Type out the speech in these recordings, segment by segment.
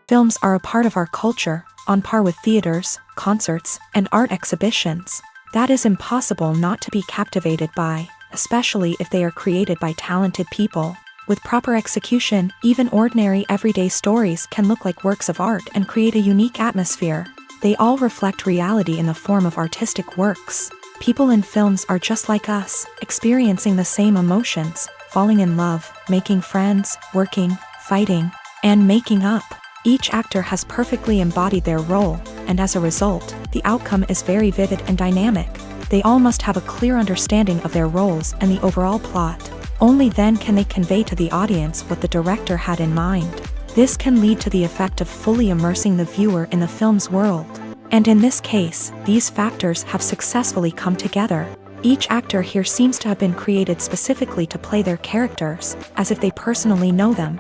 Films are a part of our culture, on par with theaters, concerts, and art exhibitions. That is impossible not to be captivated by, especially if they are created by talented people. With proper execution, even ordinary everyday stories can look like works of art and create a unique atmosphere. They all reflect reality in the form of artistic works. People in films are just like us, experiencing the same emotions, falling in love, making friends, working, fighting, and making up. Each actor has perfectly embodied their role, and as a result, the outcome is very vivid and dynamic. They all must have a clear understanding of their roles and the overall plot. Only then can they convey to the audience what the director had in mind. This can lead to the effect of fully immersing the viewer in the film's world. And in this case, these factors have successfully come together. Each actor here seems to have been created specifically to play their characters, as if they personally know them.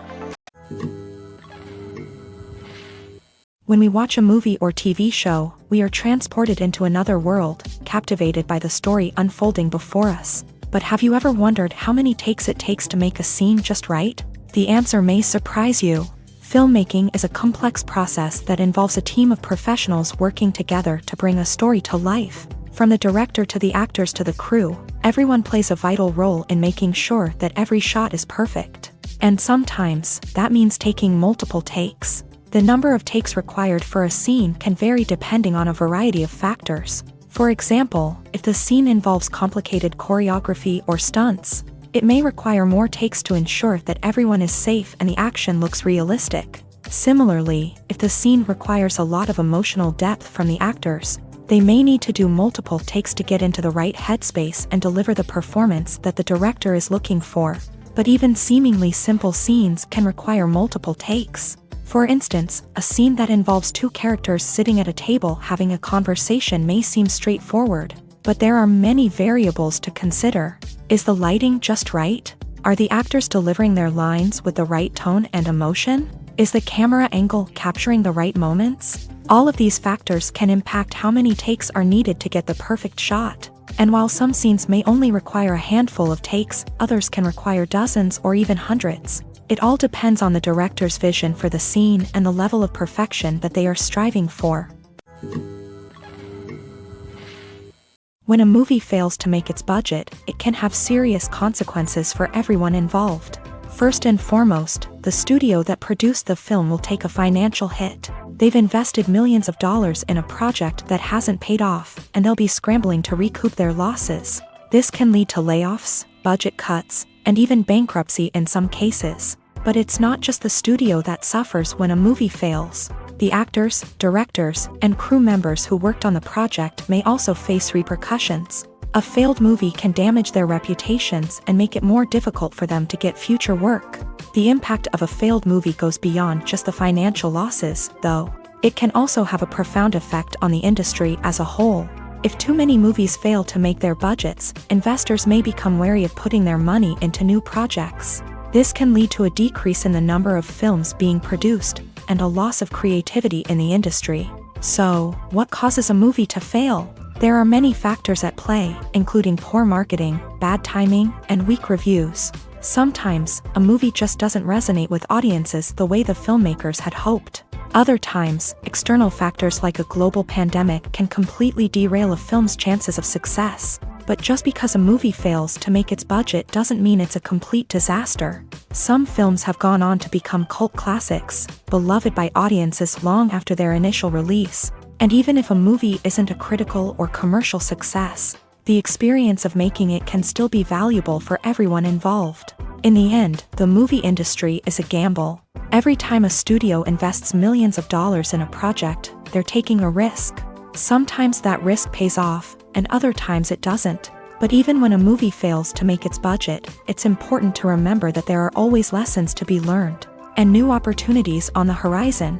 When we watch a movie or TV show, we are transported into another world, captivated by the story unfolding before us. But have you ever wondered how many takes it takes to make a scene just right? The answer may surprise you. Filmmaking is a complex process that involves a team of professionals working together to bring a story to life. From the director to the actors to the crew, everyone plays a vital role in making sure that every shot is perfect. And sometimes, that means taking multiple takes. The number of takes required for a scene can vary depending on a variety of factors. For example, if the scene involves complicated choreography or stunts, it may require more takes to ensure that everyone is safe and the action looks realistic. Similarly, if the scene requires a lot of emotional depth from the actors, they may need to do multiple takes to get into the right headspace and deliver the performance that the director is looking for. But even seemingly simple scenes can require multiple takes. For instance, a scene that involves two characters sitting at a table having a conversation may seem straightforward, but there are many variables to consider. Is the lighting just right? Are the actors delivering their lines with the right tone and emotion? Is the camera angle capturing the right moments? All of these factors can impact how many takes are needed to get the perfect shot. And while some scenes may only require a handful of takes, others can require dozens or even hundreds. It all depends on the director's vision for the scene and the level of perfection that they are striving for. When a movie fails to make its budget, it can have serious consequences for everyone involved. First and foremost, the studio that produced the film will take a financial hit. They've invested millions of dollars in a project that hasn't paid off, and they'll be scrambling to recoup their losses. This can lead to layoffs, budget cuts, and even bankruptcy in some cases. But it's not just the studio that suffers when a movie fails. The actors, directors, and crew members who worked on the project may also face repercussions. A failed movie can damage their reputations and make it more difficult for them to get future work. The impact of a failed movie goes beyond just the financial losses, though. It can also have a profound effect on the industry as a whole. If too many movies fail to make their budgets, investors may become wary of putting their money into new projects. This can lead to a decrease in the number of films being produced, and a loss of creativity in the industry. So, what causes a movie to fail? There are many factors at play, including poor marketing, bad timing, and weak reviews. Sometimes, a movie just doesn't resonate with audiences the way the filmmakers had hoped. Other times, external factors like a global pandemic can completely derail a film's chances of success. But just because a movie fails to make its budget doesn't mean it's a complete disaster. Some films have gone on to become cult classics, beloved by audiences long after their initial release. And even if a movie isn't a critical or commercial success, the experience of making it can still be valuable for everyone involved. In the end, the movie industry is a gamble. Every time a studio invests millions of dollars in a project, they're taking a risk. Sometimes that risk pays off, and other times it doesn't. But even when a movie fails to make its budget, it's important to remember that there are always lessons to be learned, and new opportunities on the horizon.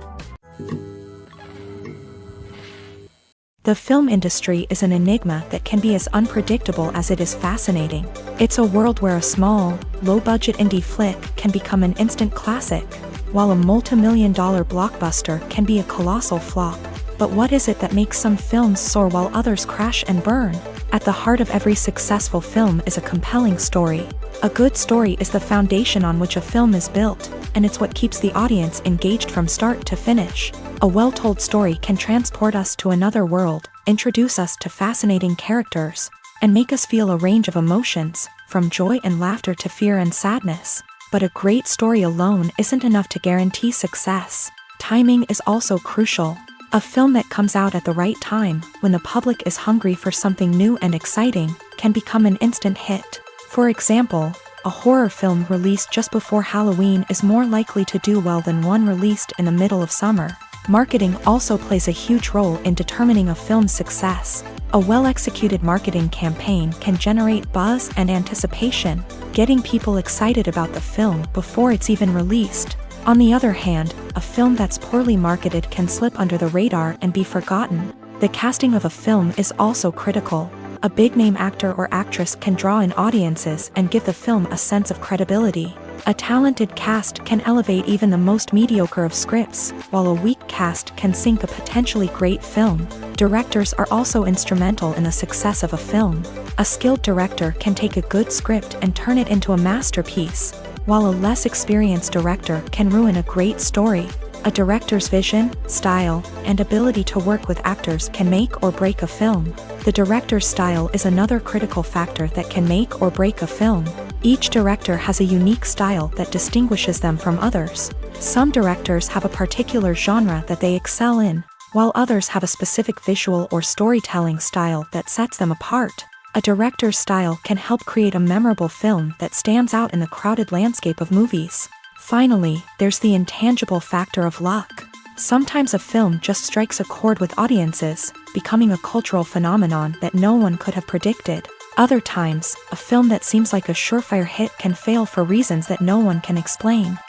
The film industry is an enigma that can be as unpredictable as it is fascinating. It's a world where a small, low-budget indie flick can become an instant classic, while a multi-million-dollar blockbuster can be a colossal flop. But what is it that makes some films soar while others crash and burn? At the heart of every successful film is a compelling story. A good story is the foundation on which a film is built, and it's what keeps the audience engaged from start to finish. A well-told story can transport us to another world, introduce us to fascinating characters, and make us feel a range of emotions, from joy and laughter to fear and sadness. But a great story alone isn't enough to guarantee success. Timing is also crucial. A film that comes out at the right time, when the public is hungry for something new and exciting, can become an instant hit. For example, a horror film released just before Halloween is more likely to do well than one released in the middle of summer. Marketing also plays a huge role in determining a film's success. A well-executed marketing campaign can generate buzz and anticipation, getting people excited about the film before it's even released. On the other hand, a film that's poorly marketed can slip under the radar and be forgotten. The casting of a film is also critical. A big-name actor or actress can draw in audiences and give the film a sense of credibility. A talented cast can elevate even the most mediocre of scripts, while a weak cast can sink a potentially great film. Directors are also instrumental in the success of a film. A skilled director can take a good script and turn it into a masterpiece, while a less experienced director can ruin a great story. A director's vision, style, and ability to work with actors can make or break a film. The director's style is another critical factor that can make or break a film. Each director has a unique style that distinguishes them from others. Some directors have a particular genre that they excel in, while others have a specific visual or storytelling style that sets them apart. A director's style can help create a memorable film that stands out in the crowded landscape of movies. Finally, there's the intangible factor of luck. Sometimes a film just strikes a chord with audiences, becoming a cultural phenomenon that no one could have predicted. Other times, a film that seems like a surefire hit can fail for reasons that no one can explain.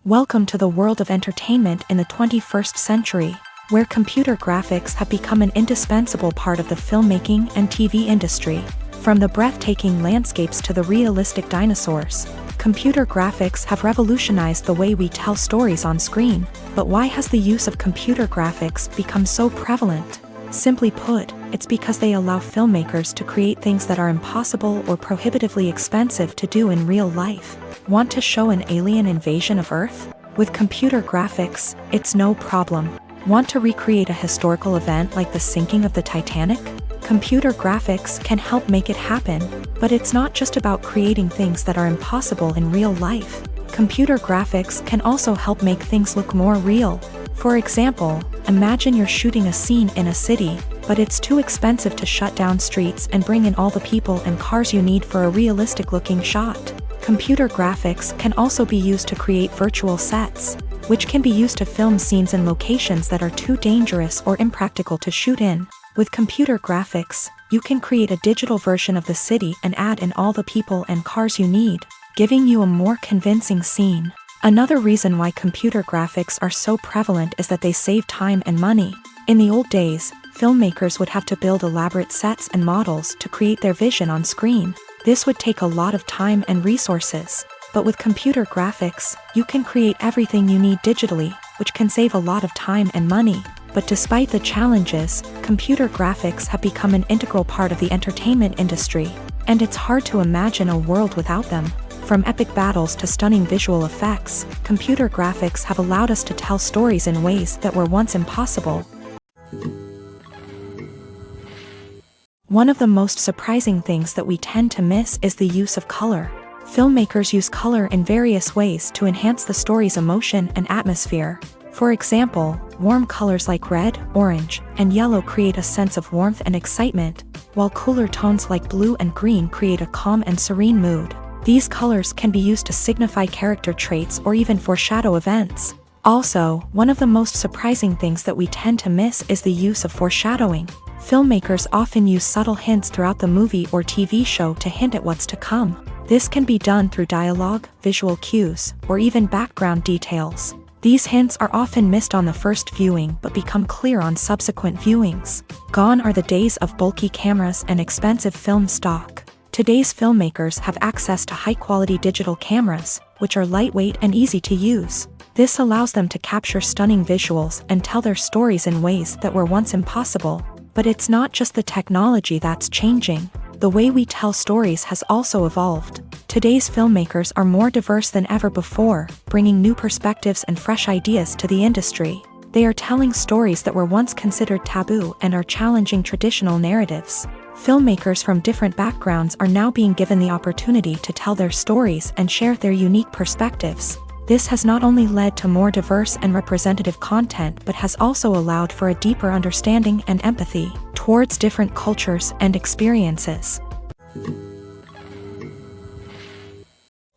Welcome to the world of entertainment in the 21st century, where computer graphics have become an indispensable part of the filmmaking and TV industry. From the breathtaking landscapes to the realistic dinosaurs, computer graphics have revolutionized the way we tell stories on screen. But why has the use of computer graphics become so prevalent? Simply put, it's because they allow filmmakers to create things that are impossible or prohibitively expensive to do in real life. Want to show an alien invasion of Earth? With computer graphics, it's no problem. Want to recreate a historical event like the sinking of the Titanic? Computer graphics can help make it happen, but it's not just about creating things that are impossible in real life. Computer graphics can also help make things look more real. For example, imagine you're shooting a scene in a city, but it's too expensive to shut down streets and bring in all the people and cars you need for a realistic-looking shot. Computer graphics can also be used to create virtual sets, which can be used to film scenes in locations that are too dangerous or impractical to shoot in. With computer graphics, you can create a digital version of the city and add in all the people and cars you need, giving you a more convincing scene. Another reason why computer graphics are so prevalent is that they save time and money. In the old days, filmmakers would have to build elaborate sets and models to create their vision on screen. This would take a lot of time and resources. But with computer graphics, you can create everything you need digitally, which can save a lot of time and money. But despite the challenges, computer graphics have become an integral part of the entertainment industry, and it's hard to imagine a world without them. From epic battles to stunning visual effects, computer graphics have allowed us to tell stories in ways that were once impossible. One of the most surprising things that we tend to miss is the use of color. Filmmakers use color in various ways to enhance the story's emotion and atmosphere. For example, warm colors like red, orange, and yellow create a sense of warmth and excitement, while cooler tones like blue and green create a calm and serene mood. These colors can be used to signify character traits or even foreshadow events. Also, one of the most surprising things that we tend to miss is the use of foreshadowing. Filmmakers often use subtle hints throughout the movie or TV show to hint at what's to come. This can be done through dialogue, visual cues, or even background details. These hints are often missed on the first viewing but become clear on subsequent viewings. Gone are the days of bulky cameras and expensive film stock. Today's filmmakers have access to high-quality digital cameras, which are lightweight and easy to use. This allows them to capture stunning visuals and tell their stories in ways that were once impossible. But it's not just the technology that's changing. The way we tell stories has also evolved. Today's filmmakers are more diverse than ever before, bringing new perspectives and fresh ideas to the industry. They are telling stories that were once considered taboo and are challenging traditional narratives. Filmmakers from different backgrounds are now being given the opportunity to tell their stories and share their unique perspectives. This has not only led to more diverse and representative content but has also allowed for a deeper understanding and empathy towards different cultures and experiences.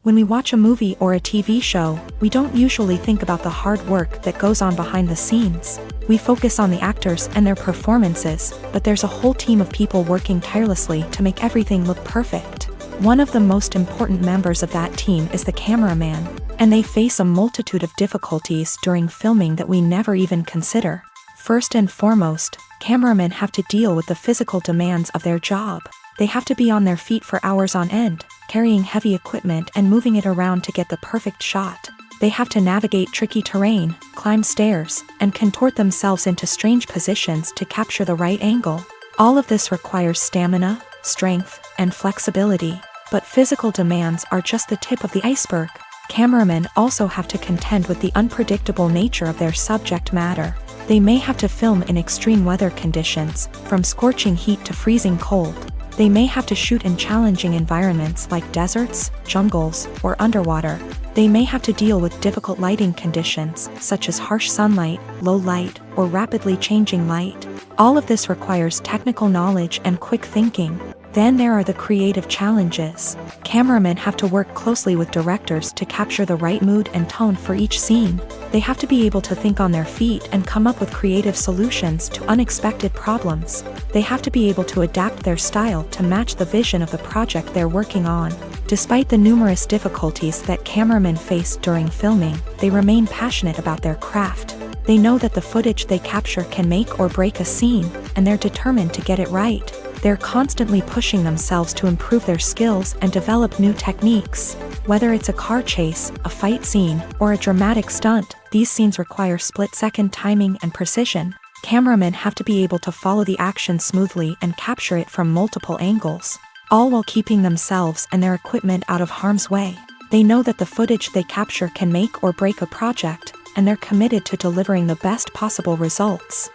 When we watch a movie or a TV show, we don't usually think about the hard work that goes on behind the scenes. We focus on the actors and their performances, but there's a whole team of people working tirelessly to make everything look perfect. One of the most important members of that team is the cameraman, and they face a multitude of difficulties during filming that we never even consider. First and foremost, cameramen have to deal with the physical demands of their job. They have to be on their feet for hours on end, carrying heavy equipment and moving it around to get the perfect shot. They have to navigate tricky terrain, climb stairs, and contort themselves into strange positions to capture the right angle. All of this requires stamina, strength, and flexibility. But physical demands are just the tip of the iceberg. Cameramen also have to contend with the unpredictable nature of their subject matter. They may have to film in extreme weather conditions, from scorching heat to freezing cold. They may have to shoot in challenging environments like deserts, jungles, or underwater. They may have to deal with difficult lighting conditions, such as harsh sunlight, low light, or rapidly changing light. All of this requires technical knowledge and quick thinking. Then there are the creative challenges. Cameramen have to work closely with directors to capture the right mood and tone for each scene. They have to be able to think on their feet and come up with creative solutions to unexpected problems. They have to be able to adapt their style to match the vision of the project they're working on. Despite the numerous difficulties that cameramen face during filming, they remain passionate about their craft. They know that the footage they capture can make or break a scene, and they're determined to get it right. They're constantly pushing themselves to improve their skills and develop new techniques. Whether it's a car chase, a fight scene, or a dramatic stunt, these scenes require split-second timing and precision. Cameramen have to be able to follow the action smoothly and capture it from multiple angles, all while keeping themselves and their equipment out of harm's way. They know that the footage they capture can make or break a project, and they're committed to delivering the best possible results.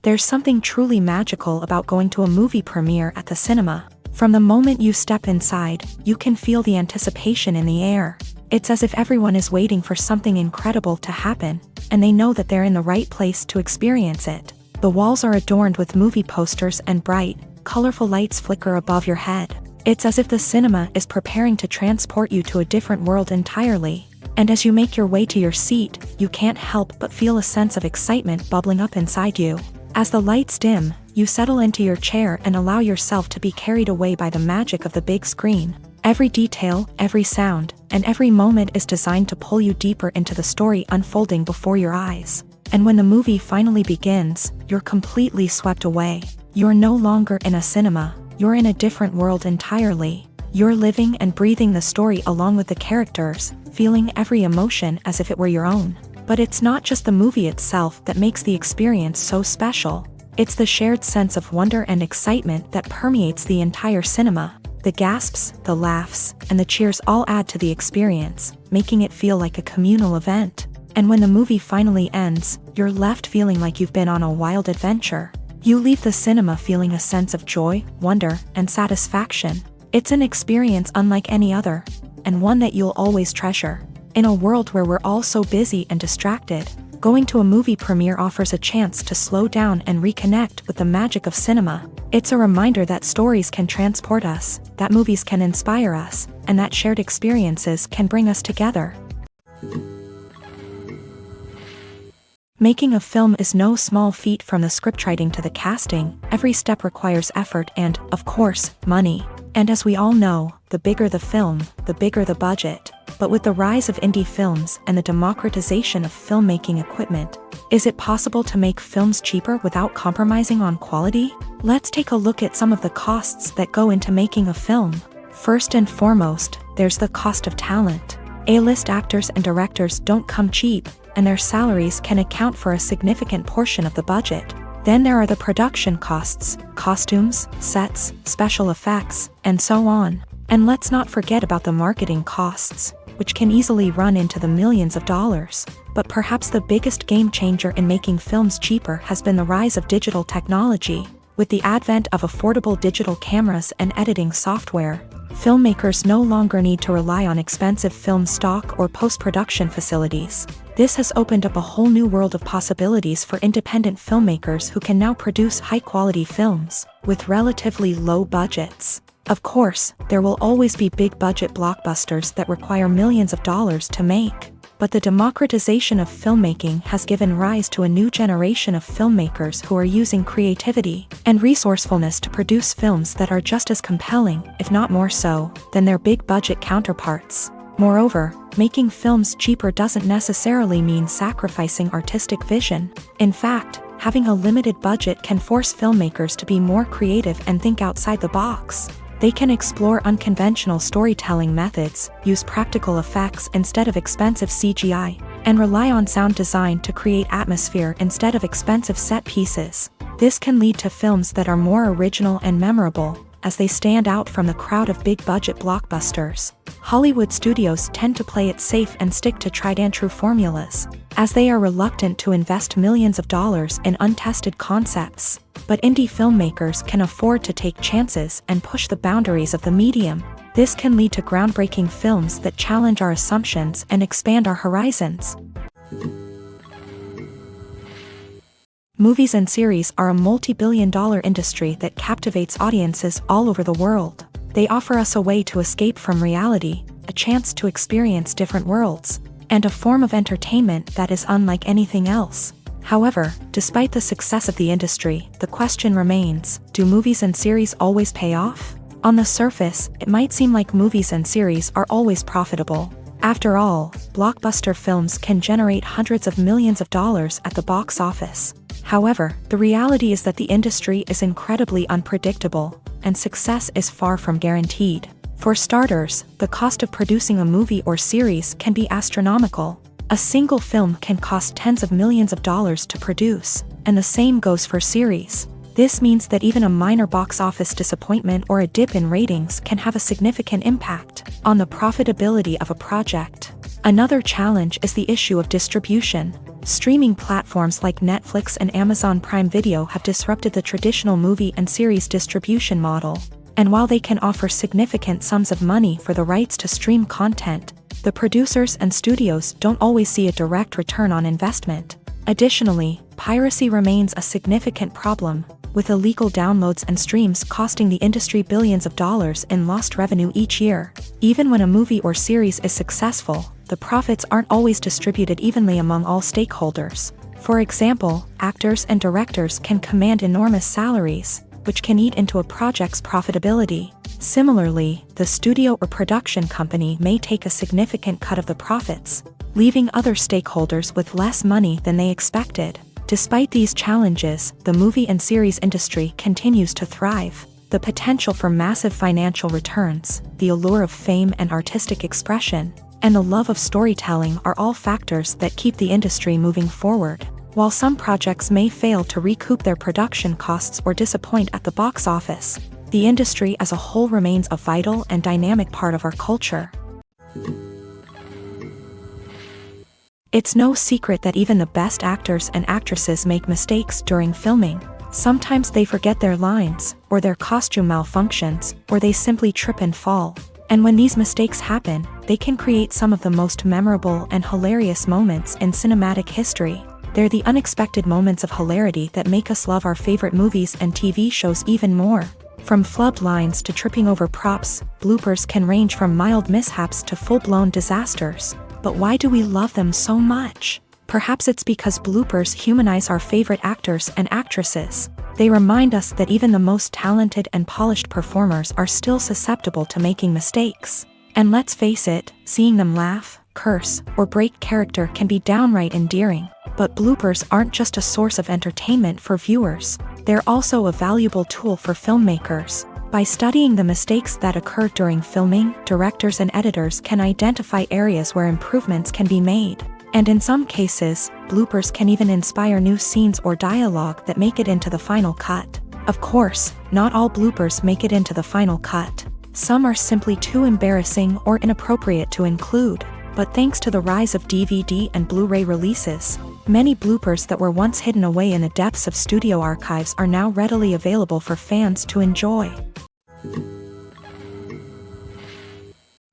There's something truly magical about going to a movie premiere at the cinema. From the moment you step inside, you can feel the anticipation in the air. It's as if everyone is waiting for something incredible to happen, and they know that they're in the right place to experience it. The walls are adorned with movie posters and bright, colorful lights flicker above your head. It's as if the cinema is preparing to transport you to a different world entirely. And as you make your way to your seat, you can't help but feel a sense of excitement bubbling up inside you. As the lights dim, you settle into your chair and allow yourself to be carried away by the magic of the big screen. Every detail, every sound, and every moment is designed to pull you deeper into the story unfolding before your eyes. And when the movie finally begins, you're completely swept away. You're no longer in a cinema, you're in a different world entirely. You're living and breathing the story along with the characters, feeling every emotion as if it were your own. But it's not just the movie itself that makes the experience so special. It's the shared sense of wonder and excitement that permeates the entire cinema. The gasps, the laughs, and the cheers all add to the experience, making it feel like a communal event. And when the movie finally ends, you're left feeling like you've been on a wild adventure. You leave the cinema feeling a sense of joy, wonder, and satisfaction. It's an experience unlike any other, and one that you'll always treasure. In a world where we're all so busy and distracted, going to a movie premiere offers a chance to slow down and reconnect with the magic of cinema. It's a reminder that stories can transport us, that movies can inspire us, and that shared experiences can bring us together. Making a film is no small feat. From the scriptwriting to the casting, every step requires effort and, of course, money. And as we all know, the bigger the film, the bigger the budget. But with the rise of indie films and the democratization of filmmaking equipment, is it possible to make films cheaper without compromising on quality? Let's take a look at some of the costs that go into making a film. First and foremost, there's the cost of talent. A-list actors and directors don't come cheap, and their salaries can account for a significant portion of the budget. Then there are the production costs, costumes, sets, special effects, and so on. And let's not forget about the marketing costs, which can easily run into the millions of dollars. But perhaps the biggest game changer in making films cheaper has been the rise of digital technology. With the advent of affordable digital cameras and editing software, filmmakers no longer need to rely on expensive film stock or post-production facilities. This has opened up a whole new world of possibilities for independent filmmakers who can now produce high-quality films with relatively low budgets. Of course, there will always be big-budget blockbusters that require millions of dollars to make. But the democratization of filmmaking has given rise to a new generation of filmmakers who are using creativity and resourcefulness to produce films that are just as compelling, if not more so, than their big-budget counterparts. Moreover, making films cheaper doesn't necessarily mean sacrificing artistic vision. In fact, having a limited budget can force filmmakers to be more creative and think outside the box. They can explore unconventional storytelling methods, use practical effects instead of expensive CGI, and rely on sound design to create atmosphere instead of expensive set pieces. This can lead to films that are more original and memorable, as they stand out from the crowd of big-budget blockbusters. Hollywood studios tend to play it safe and stick to tried-and-true formulas, as they are reluctant to invest millions of dollars in untested concepts. But indie filmmakers can afford to take chances and push the boundaries of the medium. This can lead to groundbreaking films that challenge our assumptions and expand our horizons. Movies and series are a multi-billion-dollar industry that captivates audiences all over the world. They offer us a way to escape from reality, a chance to experience different worlds, and a form of entertainment that is unlike anything else. However, despite the success of the industry, the question remains, do movies and series always pay off? On the surface, it might seem like movies and series are always profitable. After all, blockbuster films can generate hundreds of millions of dollars at the box office. However, the reality is that the industry is incredibly unpredictable, and success is far from guaranteed. For starters, the cost of producing a movie or series can be astronomical. A single film can cost tens of millions of dollars to produce, and the same goes for series. This means that even a minor box office disappointment or a dip in ratings can have a significant impact on the profitability of a project. Another challenge is the issue of distribution. Streaming platforms like Netflix and Amazon Prime Video have disrupted the traditional movie and series distribution model. And while they can offer significant sums of money for the rights to stream content, the producers and studios don't always see a direct return on investment. Additionally, piracy remains a significant problem, with illegal downloads and streams costing the industry billions of dollars in lost revenue each year. Even when a movie or series is successful, the profits aren't always distributed evenly among all stakeholders. For example, actors and directors can command enormous salaries, which can eat into a project's profitability. Similarly, the studio or production company may take a significant cut of the profits, leaving other stakeholders with less money than they expected. Despite these challenges, the movie and series industry continues to thrive. The potential for massive financial returns, the allure of fame and artistic expression, and the love of storytelling are all factors that keep the industry moving forward. While some projects may fail to recoup their production costs or disappoint at the box office, the industry as a whole remains a vital and dynamic part of our culture. It's no secret that even the best actors and actresses make mistakes during filming. Sometimes they forget their lines, or their costume malfunctions, or they simply trip and fall. And when these mistakes happen, they can create some of the most memorable and hilarious moments in cinematic history. They're the unexpected moments of hilarity that make us love our favorite movies and TV shows even more. From flubbed lines to tripping over props, bloopers can range from mild mishaps to full-blown disasters. But why do we love them so much? Perhaps it's because bloopers humanize our favorite actors and actresses. They remind us that even the most talented and polished performers are still susceptible to making mistakes. And let's face it, seeing them laugh, curse, or break character can be downright endearing. But bloopers aren't just a source of entertainment for viewers. They're also a valuable tool for filmmakers. By studying the mistakes that occur during filming, directors and editors can identify areas where improvements can be made. And in some cases, bloopers can even inspire new scenes or dialogue that make it into the final cut. Of course, not all bloopers make it into the final cut. Some are simply too embarrassing or inappropriate to include. But thanks to the rise of DVD and Blu-ray releases, many bloopers that were once hidden away in the depths of studio archives are now readily available for fans to enjoy.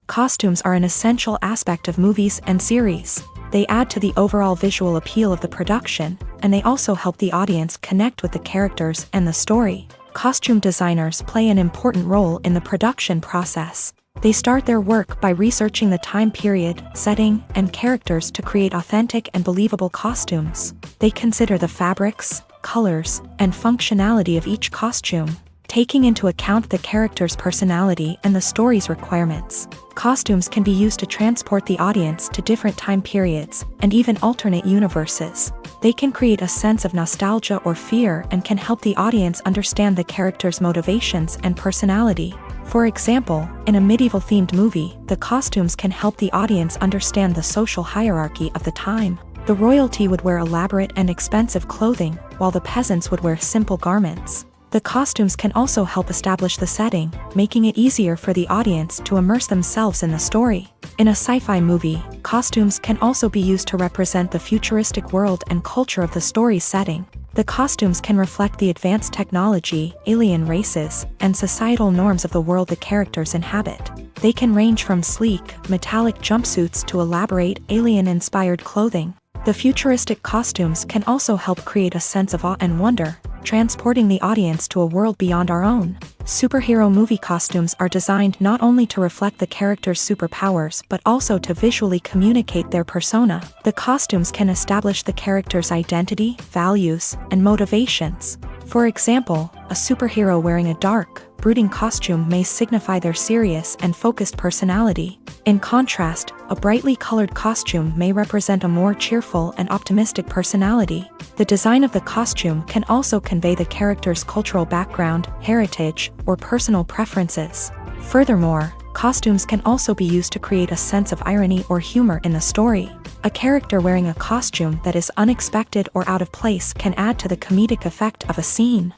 Costumes are an essential aspect of movies and series. They add to the overall visual appeal of the production, and they also help the audience connect with the characters and the story. Costume designers play an important role in the production process. They start their work by researching the time period, setting, and characters to create authentic and believable costumes. They consider the fabrics, colors, and functionality of each costume, taking into account the character's personality and the story's requirements. Costumes can be used to transport the audience to different time periods and even alternate universes. They can create a sense of nostalgia or fear and can help the audience understand the character's motivations and personality. For example, in a medieval-themed movie, the costumes can help the audience understand the social hierarchy of the time. The royalty would wear elaborate and expensive clothing, while the peasants would wear simple garments. The costumes can also help establish the setting, making it easier for the audience to immerse themselves in the story. In a sci-fi movie, costumes can also be used to represent the futuristic world and culture of the story's setting. The costumes can reflect the advanced technology, alien races, and societal norms of the world the characters inhabit. They can range from sleek, metallic jumpsuits to elaborate, alien-inspired clothing. The futuristic costumes can also help create a sense of awe and wonder, transporting the audience to a world beyond our own. Superhero movie costumes are designed not only to reflect the character's superpowers but also to visually communicate their persona. The costumes can establish the character's identity, values, and motivations. For example, a superhero wearing a dark, brooding costume may signify their serious and focused personality. In contrast, a brightly colored costume may represent a more cheerful and optimistic personality. The design of the costume can also convey the character's cultural background, heritage, or personal preferences. Furthermore, costumes can also be used to create a sense of irony or humor in the story. A character wearing a costume that is unexpected or out of place can add to the comedic effect of a scene.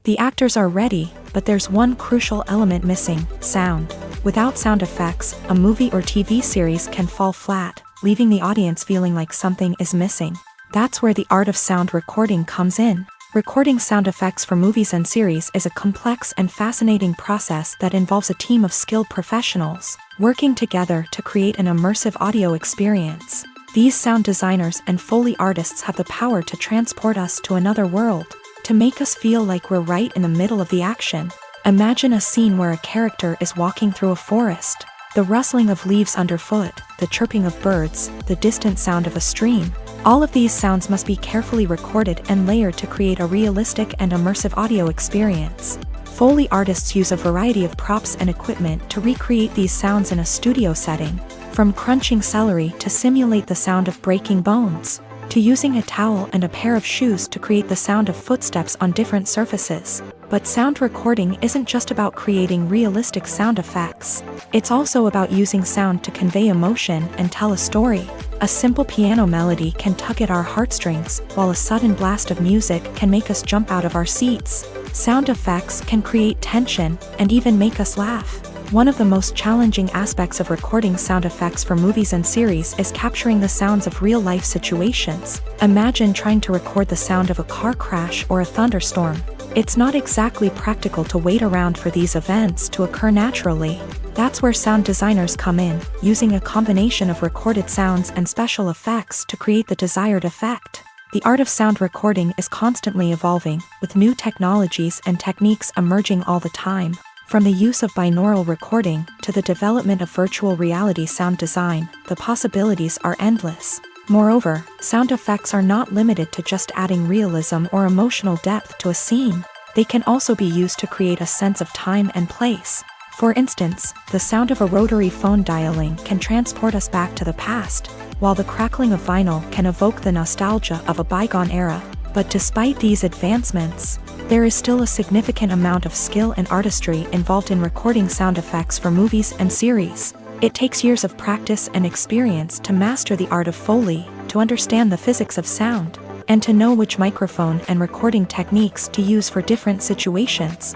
The actors are ready, but there's one crucial element missing: sound. Without sound effects, a movie or TV series can fall flat, leaving the audience feeling like something is missing. That's where the art of sound recording comes in. Recording sound effects for movies and series is a complex and fascinating process that involves a team of skilled professionals working together to create an immersive audio experience. These sound designers and Foley artists have the power to transport us to another world, to make us feel like we're right in the middle of the action. Imagine a scene where a character is walking through a forest. The rustling of leaves underfoot, the chirping of birds, the distant sound of a stream. All of these sounds must be carefully recorded and layered to create a realistic and immersive audio experience. Foley artists use a variety of props and equipment to recreate these sounds in a studio setting, from crunching celery to simulate the sound of breaking bones, to using a towel and a pair of shoes to create the sound of footsteps on different surfaces. But sound recording isn't just about creating realistic sound effects. It's also about using sound to convey emotion and tell a story. A simple piano melody can tug at our heartstrings, while a sudden blast of music can make us jump out of our seats. Sound effects can create tension and even make us laugh. One of the most challenging aspects of recording sound effects for movies and series is capturing the sounds of real-life situations. Imagine trying to record the sound of a car crash or a thunderstorm. It's not exactly practical to wait around for these events to occur naturally. That's where sound designers come in, using a combination of recorded sounds and special effects to create the desired effect. The art of sound recording is constantly evolving, with new technologies and techniques emerging all the time. From the use of binaural recording to the development of virtual reality sound design, the possibilities are endless. Moreover, sound effects are not limited to just adding realism or emotional depth to a scene. They can also be used to create a sense of time and place. For instance, the sound of a rotary phone dialing can transport us back to the past, while the crackling of vinyl can evoke the nostalgia of a bygone era. But despite these advancements, there is still a significant amount of skill and artistry involved in recording sound effects for movies and series. It takes years of practice and experience to master the art of Foley, to understand the physics of sound, and to know which microphone and recording techniques to use for different situations.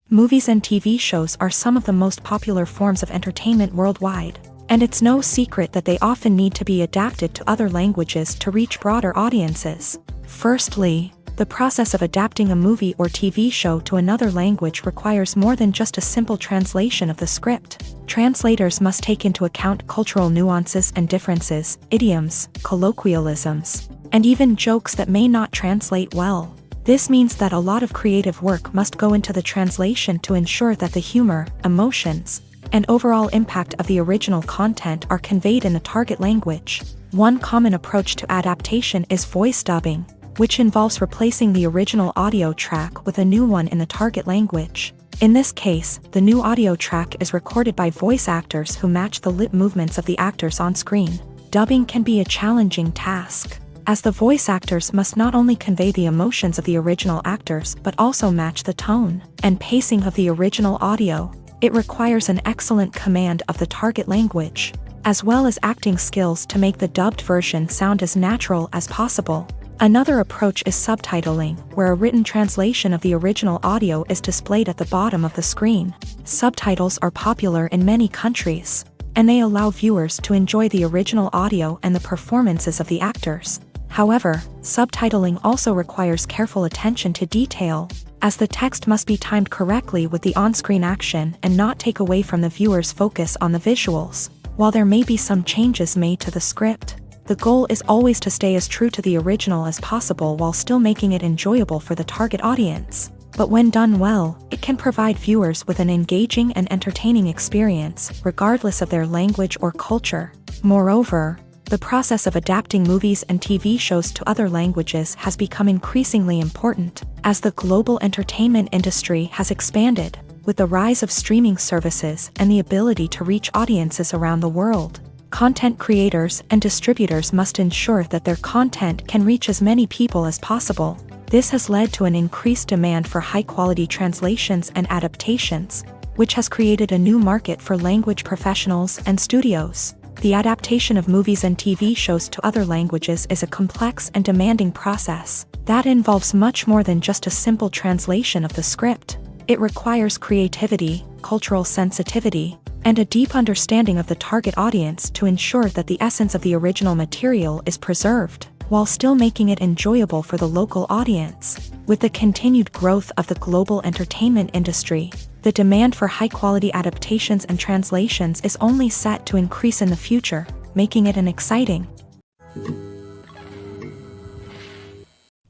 Movies and TV shows are some of the most popular forms of entertainment worldwide, and it's no secret that they often need to be adapted to other languages to reach broader audiences. Firstly, the process of adapting a movie or TV show to another language requires more than just a simple translation of the script. Translators must take into account cultural nuances and differences, idioms, colloquialisms, and even jokes that may not translate well. This means that a lot of creative work must go into the translation to ensure that the humor, emotions, and overall impact of the original content are conveyed in the target language. One common approach to adaptation is voice dubbing, which involves replacing the original audio track with a new one in the target language. In this case, the new audio track is recorded by voice actors who match the lip movements of the actors on screen. Dubbing can be a challenging task, as the voice actors must not only convey the emotions of the original actors but also match the tone and pacing of the original audio. It requires an excellent command of the target language, as well as acting skills to make the dubbed version sound as natural as possible. Another approach is subtitling, where a written translation of the original audio is displayed at the bottom of the screen. Subtitles are popular in many countries, and they allow viewers to enjoy the original audio and the performances of the actors. However, subtitling also requires careful attention to detail, as the text must be timed correctly with the on-screen action and not take away from the viewer's focus on the visuals. While there may be some changes made to the script, the goal is always to stay as true to the original as possible while still making it enjoyable for the target audience. But when done well, it can provide viewers with an engaging and entertaining experience, regardless of their language or culture. Moreover, the process of adapting movies and TV shows to other languages has become increasingly important, as the global entertainment industry has expanded, with the rise of streaming services and the ability to reach audiences around the world. Content creators and distributors must ensure that their content can reach as many people as possible. This has led to an increased demand for high-quality translations and adaptations, which has created a new market for language professionals and studios. The adaptation of movies and TV shows to other languages is a complex and demanding process that involves much more than just a simple translation of the script. It requires creativity, cultural sensitivity, and a deep understanding of the target audience to ensure that the essence of the original material is preserved, while still making it enjoyable for the local audience. With the continued growth of the global entertainment industry, the demand for high-quality adaptations and translations is only set to increase in the future, making it an exciting.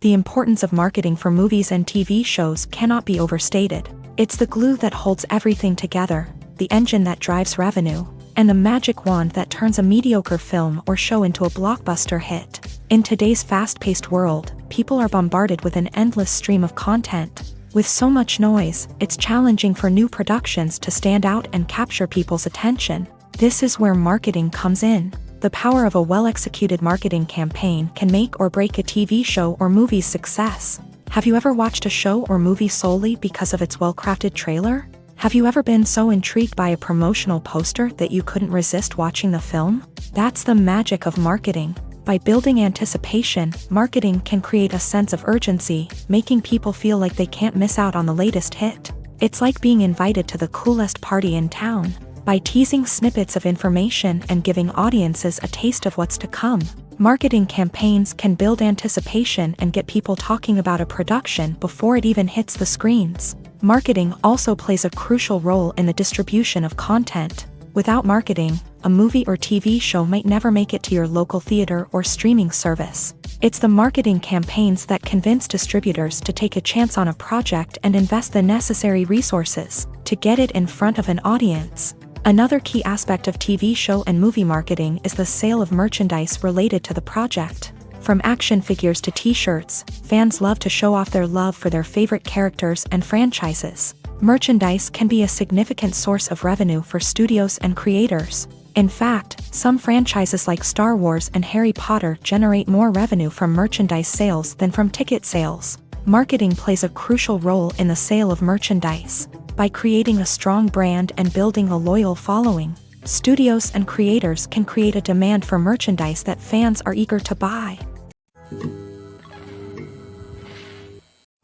The importance of marketing for movies and TV shows cannot be overstated. It's the glue that holds everything together, the engine that drives revenue, and the magic wand that turns a mediocre film or show into a blockbuster hit. In today's fast-paced world, people are bombarded with an endless stream of content. With so much noise, it's challenging for new productions to stand out and capture people's attention. This is where marketing comes in. The power of a well-executed marketing campaign can make or break a TV show or movie's success. Have you ever watched a show or movie solely because of its well-crafted trailer? Have you ever been so intrigued by a promotional poster that you couldn't resist watching the film? That's the magic of marketing. By building anticipation, marketing can create a sense of urgency, making people feel like they can't miss out on the latest hit. It's like being invited to the coolest party in town. By teasing snippets of information and giving audiences a taste of what's to come, marketing campaigns can build anticipation and get people talking about a production before it even hits the screens. Marketing also plays a crucial role in the distribution of content. Without marketing, a movie or TV show might never make it to your local theater or streaming service. It's the marketing campaigns that convince distributors to take a chance on a project and invest the necessary resources to get it in front of an audience. Another key aspect of TV show and movie marketing is the sale of merchandise related to the project. From action figures to t-shirts, fans love to show off their love for their favorite characters and franchises. Merchandise can be a significant source of revenue for studios and creators. In fact, some franchises like Star Wars and Harry Potter generate more revenue from merchandise sales than from ticket sales. Marketing plays a crucial role in the sale of merchandise. By creating a strong brand and building a loyal following, studios and creators can create a demand for merchandise that fans are eager to buy.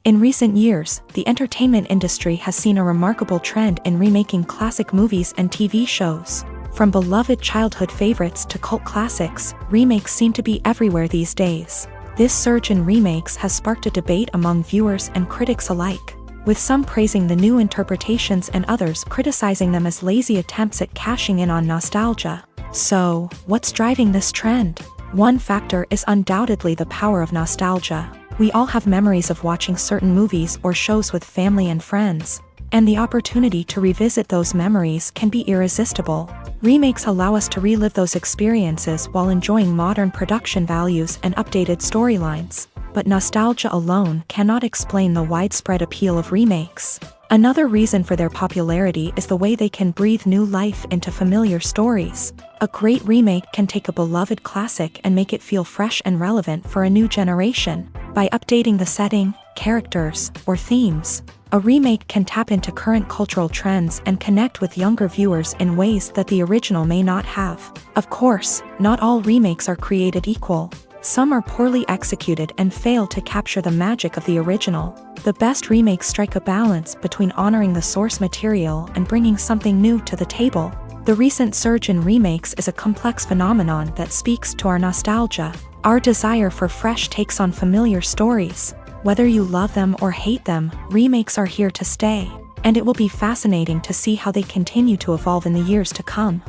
In recent years, the entertainment industry has seen a remarkable trend in remaking classic movies and TV shows. From beloved childhood favorites to cult classics, remakes seem to be everywhere these days. This surge in remakes has sparked a debate among viewers and critics alike, with some praising the new interpretations and others criticizing them as lazy attempts at cashing in on nostalgia. So, what's driving this trend? One factor is undoubtedly the power of nostalgia. We all have memories of watching certain movies or shows with family and friends, and the opportunity to revisit those memories can be irresistible. Remakes allow us to relive those experiences while enjoying modern production values and updated storylines. But nostalgia alone cannot explain the widespread appeal of remakes. Another reason for their popularity is the way they can breathe new life into familiar stories. A great remake can take a beloved classic and make it feel fresh and relevant for a new generation. By updating the setting, characters, or themes, a remake can tap into current cultural trends and connect with younger viewers in ways that the original may not have. Of course, not all remakes are created equal. Some are poorly executed and fail to capture the magic of the original. The best remakes strike a balance between honoring the source material and bringing something new to the table. The recent surge in remakes is a complex phenomenon that speaks to our nostalgia, our desire for fresh takes on familiar stories. Whether you love them or hate them, remakes are here to stay, and it will be fascinating to see how they continue to evolve in the years to come.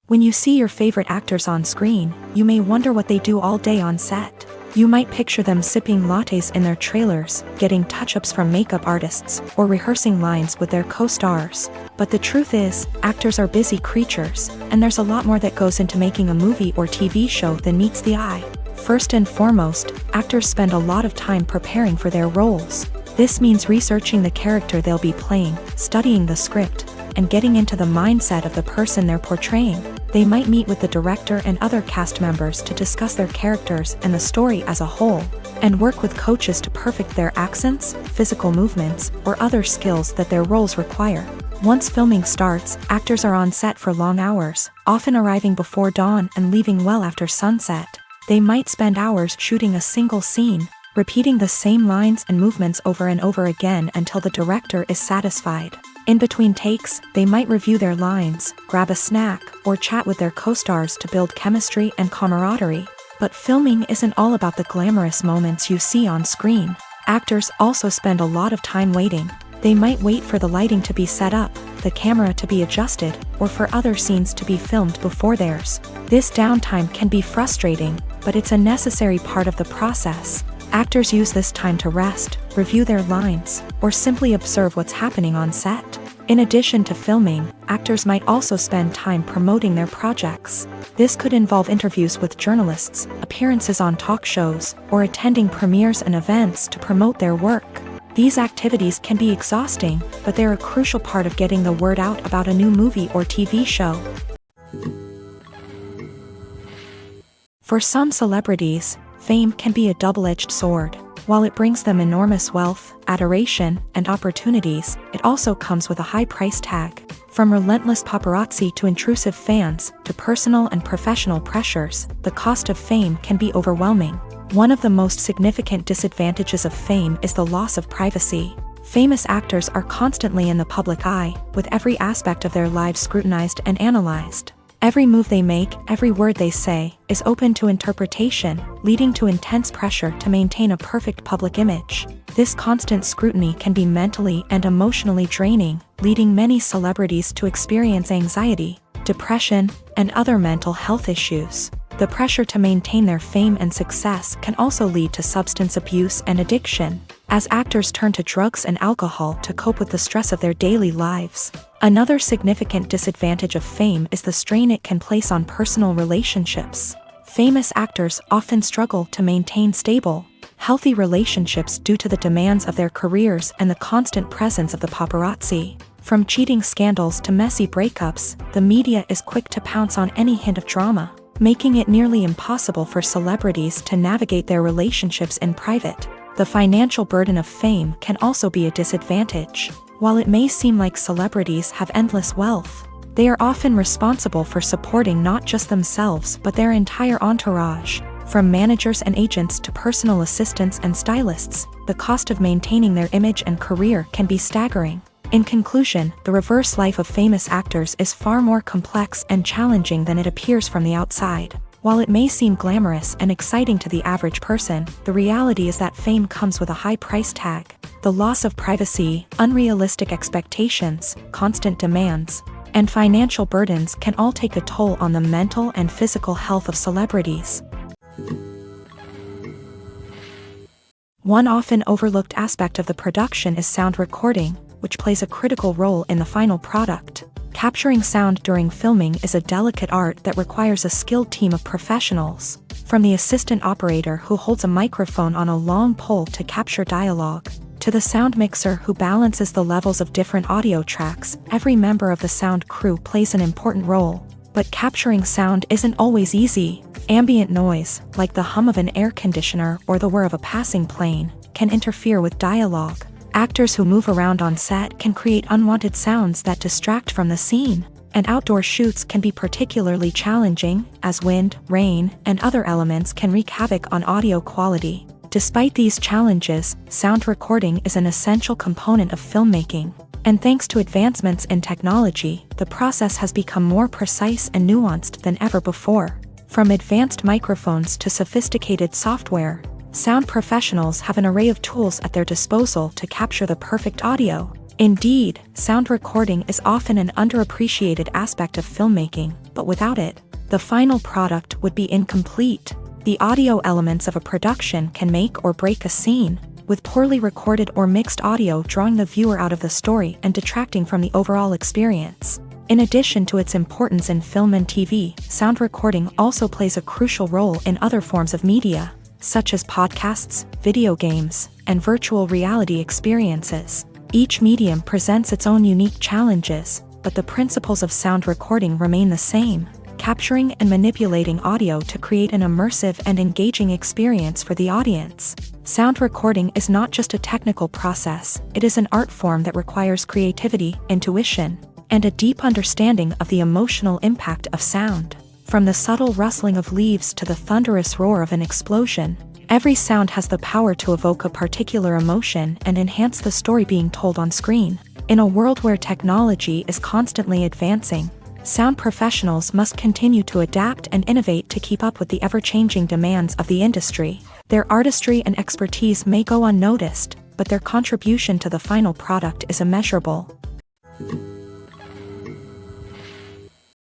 When you see your favorite actors on screen, you may wonder what they do all day on set. You might picture them sipping lattes in their trailers, getting touch-ups from makeup artists, or rehearsing lines with their co-stars. But the truth is, actors are busy creatures, and there's a lot more that goes into making a movie or TV show than meets the eye. First and foremost, actors spend a lot of time preparing for their roles. This means researching the character they'll be playing, studying the script, and getting into the mindset of the person they're portraying. They might meet with the director and other cast members to discuss their characters and the story as a whole, and work with coaches to perfect their accents, physical movements, or other skills that their roles require. Once filming starts, actors are on set for long hours, often arriving before dawn and leaving well after sunset. They might spend hours shooting a single scene, repeating the same lines and movements over and over again until the director is satisfied. In between takes, they might review their lines, grab a snack, or chat with their co-stars to build chemistry and camaraderie. But filming isn't all about the glamorous moments you see on screen. Actors also spend a lot of time waiting. They might wait for the lighting to be set up, the camera to be adjusted, or for other scenes to be filmed before theirs. This downtime can be frustrating, but it's a necessary part of the process. Actors use this time to rest, review their lines, or simply observe what's happening on set. In addition to filming, actors might also spend time promoting their projects. This could involve interviews with journalists, appearances on talk shows, or attending premieres and events to promote their work. These activities can be exhausting, but they're a crucial part of getting the word out about a new movie or TV show. For some celebrities, fame can be a double-edged sword. While it brings them enormous wealth, adoration, and opportunities, it also comes with a high price tag. From relentless paparazzi to intrusive fans, to personal and professional pressures, the cost of fame can be overwhelming. One of the most significant disadvantages of fame is the loss of privacy. Famous actors are constantly in the public eye, with every aspect of their lives scrutinized and analyzed. Every move they make, every word they say, is open to interpretation, leading to intense pressure to maintain a perfect public image. This constant scrutiny can be mentally and emotionally draining, leading many celebrities to experience anxiety, depression, and other mental health issues. The pressure to maintain their fame and success can also lead to substance abuse and addiction, as actors turn to drugs and alcohol to cope with the stress of their daily lives. Another significant disadvantage of fame is the strain it can place on personal relationships. Famous actors often struggle to maintain stable, healthy relationships due to the demands of their careers and the constant presence of the paparazzi. From cheating scandals to messy breakups, the media is quick to pounce on any hint of drama, making it nearly impossible for celebrities to navigate their relationships in private. The financial burden of fame can also be a disadvantage. While it may seem like celebrities have endless wealth, they are often responsible for supporting not just themselves but their entire entourage. From managers and agents to personal assistants and stylists, the cost of maintaining their image and career can be staggering. In conclusion, the reverse life of famous actors is far more complex and challenging than it appears from the outside. While it may seem glamorous and exciting to the average person, the reality is that fame comes with a high price tag. The loss of privacy, unrealistic expectations, constant demands, and financial burdens can all take a toll on the mental and physical health of celebrities. One often overlooked aspect of the production is sound recording, which plays a critical role in the final product. Capturing sound during filming is a delicate art that requires a skilled team of professionals. From the assistant operator who holds a microphone on a long pole to capture dialogue, to the sound mixer who balances the levels of different audio tracks, every member of the sound crew plays an important role. But capturing sound isn't always easy. Ambient noise, like the hum of an air conditioner or the whir of a passing plane, can interfere with dialogue. Actors who move around on set can create unwanted sounds that distract from the scene, and outdoor shoots can be particularly challenging, as wind, rain, and other elements can wreak havoc on audio quality. Despite these challenges, sound recording is an essential component of filmmaking, and thanks to advancements in technology, the process has become more precise and nuanced than ever before. From advanced microphones to sophisticated software, sound professionals have an array of tools at their disposal to capture the perfect audio. Indeed, sound recording is often an underappreciated aspect of filmmaking, but without it, the final product would be incomplete. The audio elements of a production can make or break a scene, with poorly recorded or mixed audio drawing the viewer out of the story and detracting from the overall experience. In addition to its importance in film and TV, sound recording also plays a crucial role in other forms of media, such as podcasts, video games, and virtual reality experiences. Each medium presents its own unique challenges, but the principles of sound recording remain the same: capturing and manipulating audio to create an immersive and engaging experience for the audience. Sound recording is not just a technical process, it is an art form that requires creativity, intuition, and a deep understanding of the emotional impact of sound. From the subtle rustling of leaves to the thunderous roar of an explosion, every sound has the power to evoke a particular emotion and enhance the story being told on screen. In a world where technology is constantly advancing, sound professionals must continue to adapt and innovate to keep up with the ever-changing demands of the industry. Their artistry and expertise may go unnoticed, but their contribution to the final product is immeasurable.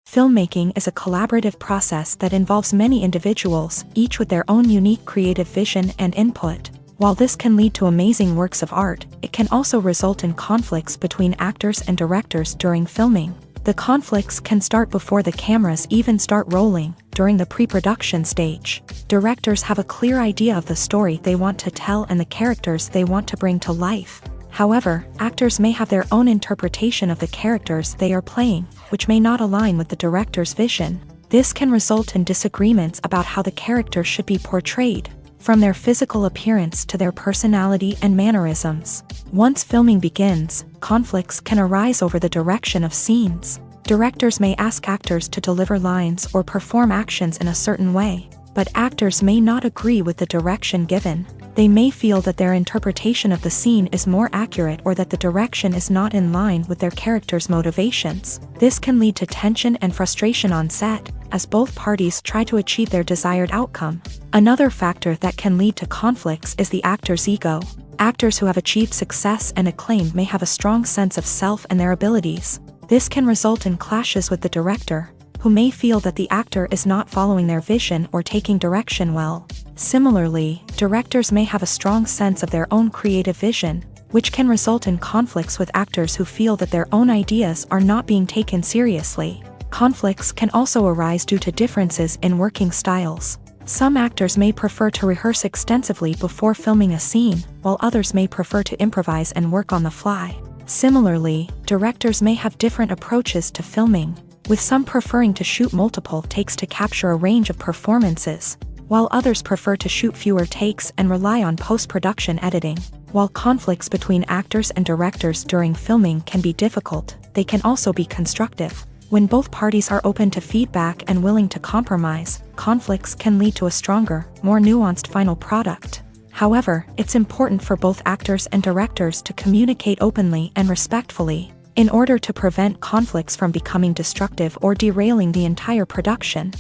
Filmmaking is a collaborative process that involves many individuals, each with their own unique creative vision and input. While this can lead to amazing works of art, it can also result in conflicts between actors and directors during filming. The conflicts can start before the cameras even start rolling, during the pre-production stage. Directors have a clear idea of the story they want to tell and the characters they want to bring to life. However, actors may have their own interpretation of the characters they are playing, which may not align with the director's vision. This can result in disagreements about how the character should be portrayed, from their physical appearance to their personality and mannerisms. Once filming begins, conflicts can arise over the direction of scenes. Directors may ask actors to deliver lines or perform actions in a certain way, but actors may not agree with the direction given. They may feel that their interpretation of the scene is more accurate or that the direction is not in line with their character's motivations. This can lead to tension and frustration on set, as both parties try to achieve their desired outcome. Another factor that can lead to conflicts is the actor's ego. Actors who have achieved success and acclaim may have a strong sense of self and their abilities. This can result in clashes with the director, who may feel that the actor is not following their vision or taking direction well. Similarly, directors may have a strong sense of their own creative vision, which can result in conflicts with actors who feel that their own ideas are not being taken seriously. Conflicts can also arise due to differences in working styles. Some actors may prefer to rehearse extensively before filming a scene, while others may prefer to improvise and work on the fly. Similarly, directors may have different approaches to filming, with some preferring to shoot multiple takes to capture a range of performances, while others prefer to shoot fewer takes and rely on post-production editing. While conflicts between actors and directors during filming can be difficult, they can also be constructive. When both parties are open to feedback and willing to compromise, conflicts can lead to a stronger, more nuanced final product. However, it's important for both actors and directors to communicate openly and respectfully, in order to prevent conflicts from becoming destructive or derailing the entire production.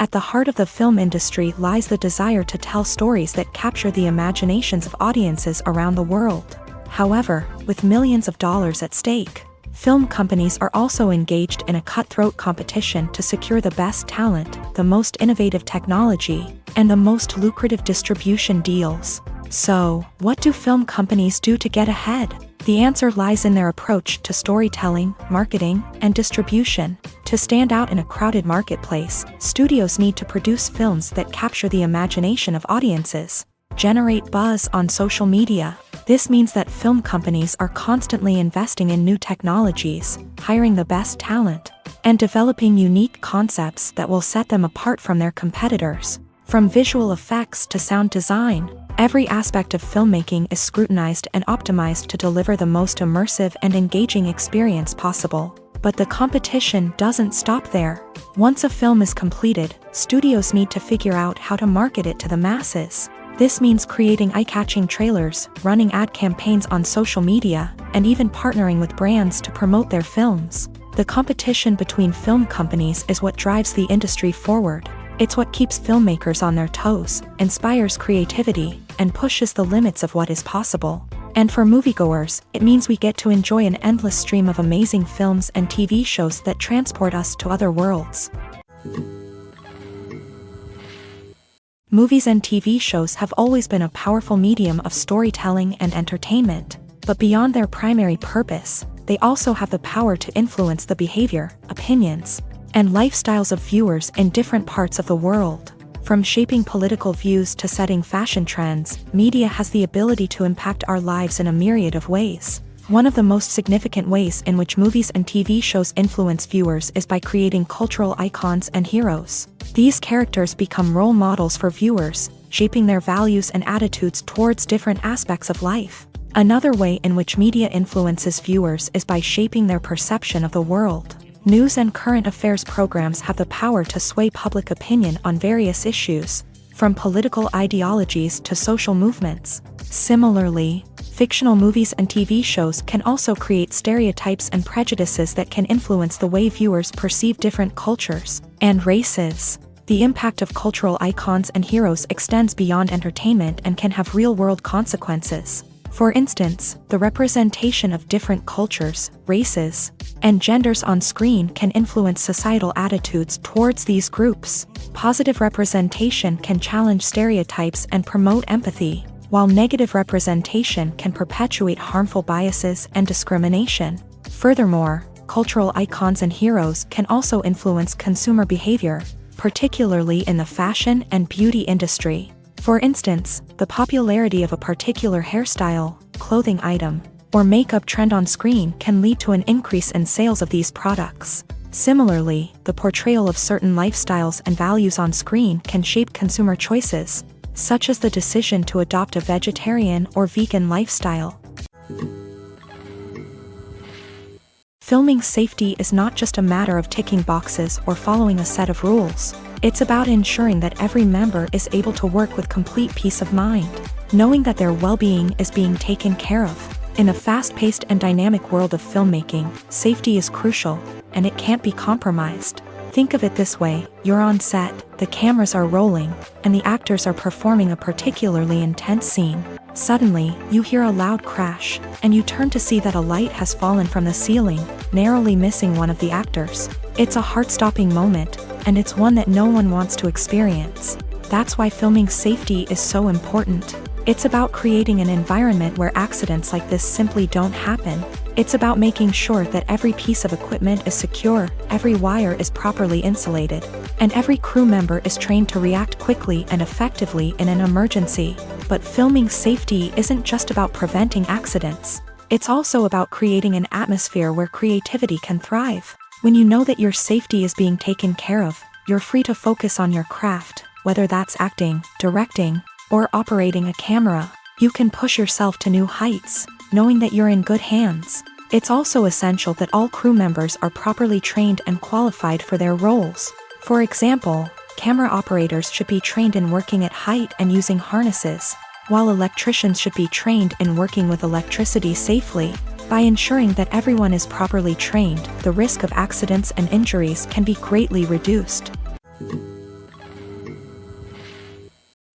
At the heart of the film industry lies the desire to tell stories that capture the imaginations of audiences around the world. However, with millions of dollars at stake, film companies are also engaged in a cutthroat competition to secure the best talent, the most innovative technology, and the most lucrative distribution deals. So, what do film companies do to get ahead? The answer lies in their approach to storytelling, marketing, and distribution. To stand out in a crowded marketplace, studios need to produce films that capture the imagination of audiences, generate buzz on social media. This means that film companies are constantly investing in new technologies, hiring the best talent, and developing unique concepts that will set them apart from their competitors. From visual effects to sound design, every aspect of filmmaking is scrutinized and optimized to deliver the most immersive and engaging experience possible. But the competition doesn't stop there. Once a film is completed, studios need to figure out how to market it to the masses. This means creating eye-catching trailers, running ad campaigns on social media, and even partnering with brands to promote their films. The competition between film companies is what drives the industry forward. It's what keeps filmmakers on their toes, inspires creativity, and pushes the limits of what is possible. And for moviegoers, it means we get to enjoy an endless stream of amazing films and TV shows that transport us to other worlds. Movies and TV shows have always been a powerful medium of storytelling and entertainment, but beyond their primary purpose, they also have the power to influence the behavior, opinions, and lifestyles of viewers in different parts of the world. From shaping political views to setting fashion trends, media has the ability to impact our lives in a myriad of ways. One of the most significant ways in which movies and TV shows influence viewers is by creating cultural icons and heroes. These characters become role models for viewers, shaping their values and attitudes towards different aspects of life. Another way in which media influences viewers is by shaping their perception of the world. News and current affairs programs have the power to sway public opinion on various issues, from political ideologies to social movements. Similarly, fictional movies and TV shows can also create stereotypes and prejudices that can influence the way viewers perceive different cultures and races. The impact of cultural icons and heroes extends beyond entertainment and can have real-world consequences. For instance, the representation of different cultures, races, and genders on screen can influence societal attitudes towards these groups. Positive representation can challenge stereotypes and promote empathy, while negative representation can perpetuate harmful biases and discrimination. Furthermore, cultural icons and heroes can also influence consumer behavior, particularly in the fashion and beauty industry. For instance, the popularity of a particular hairstyle, clothing item, or makeup trend on screen can lead to an increase in sales of these products. Similarly, the portrayal of certain lifestyles and values on screen can shape consumer choices, such as the decision to adopt a vegetarian or vegan lifestyle. Filming safety is not just a matter of ticking boxes or following a set of rules. It's about ensuring that every member is able to work with complete peace of mind, knowing that their well-being is being taken care of. In a fast-paced and dynamic world of filmmaking, safety is crucial, and it can't be compromised. Think of it this way: you're on set, the cameras are rolling, and the actors are performing a particularly intense scene. Suddenly, you hear a loud crash, and you turn to see that a light has fallen from the ceiling, narrowly missing one of the actors. It's a heart-stopping moment, and it's one that no one wants to experience. That's why filming safety is so important. It's about creating an environment where accidents like this simply don't happen. It's about making sure that every piece of equipment is secure, every wire is properly insulated, and every crew member is trained to react quickly and effectively in an emergency. But filming safety isn't just about preventing accidents. It's also about creating an atmosphere where creativity can thrive. When you know that your safety is being taken care of, you're free to focus on your craft, whether that's acting, directing, or operating a camera. You can push yourself to new heights, knowing that you're in good hands. It's also essential that all crew members are properly trained and qualified for their roles. For example, camera operators should be trained in working at height and using harnesses, while electricians should be trained in working with electricity safely. By ensuring that everyone is properly trained, the risk of accidents and injuries can be greatly reduced.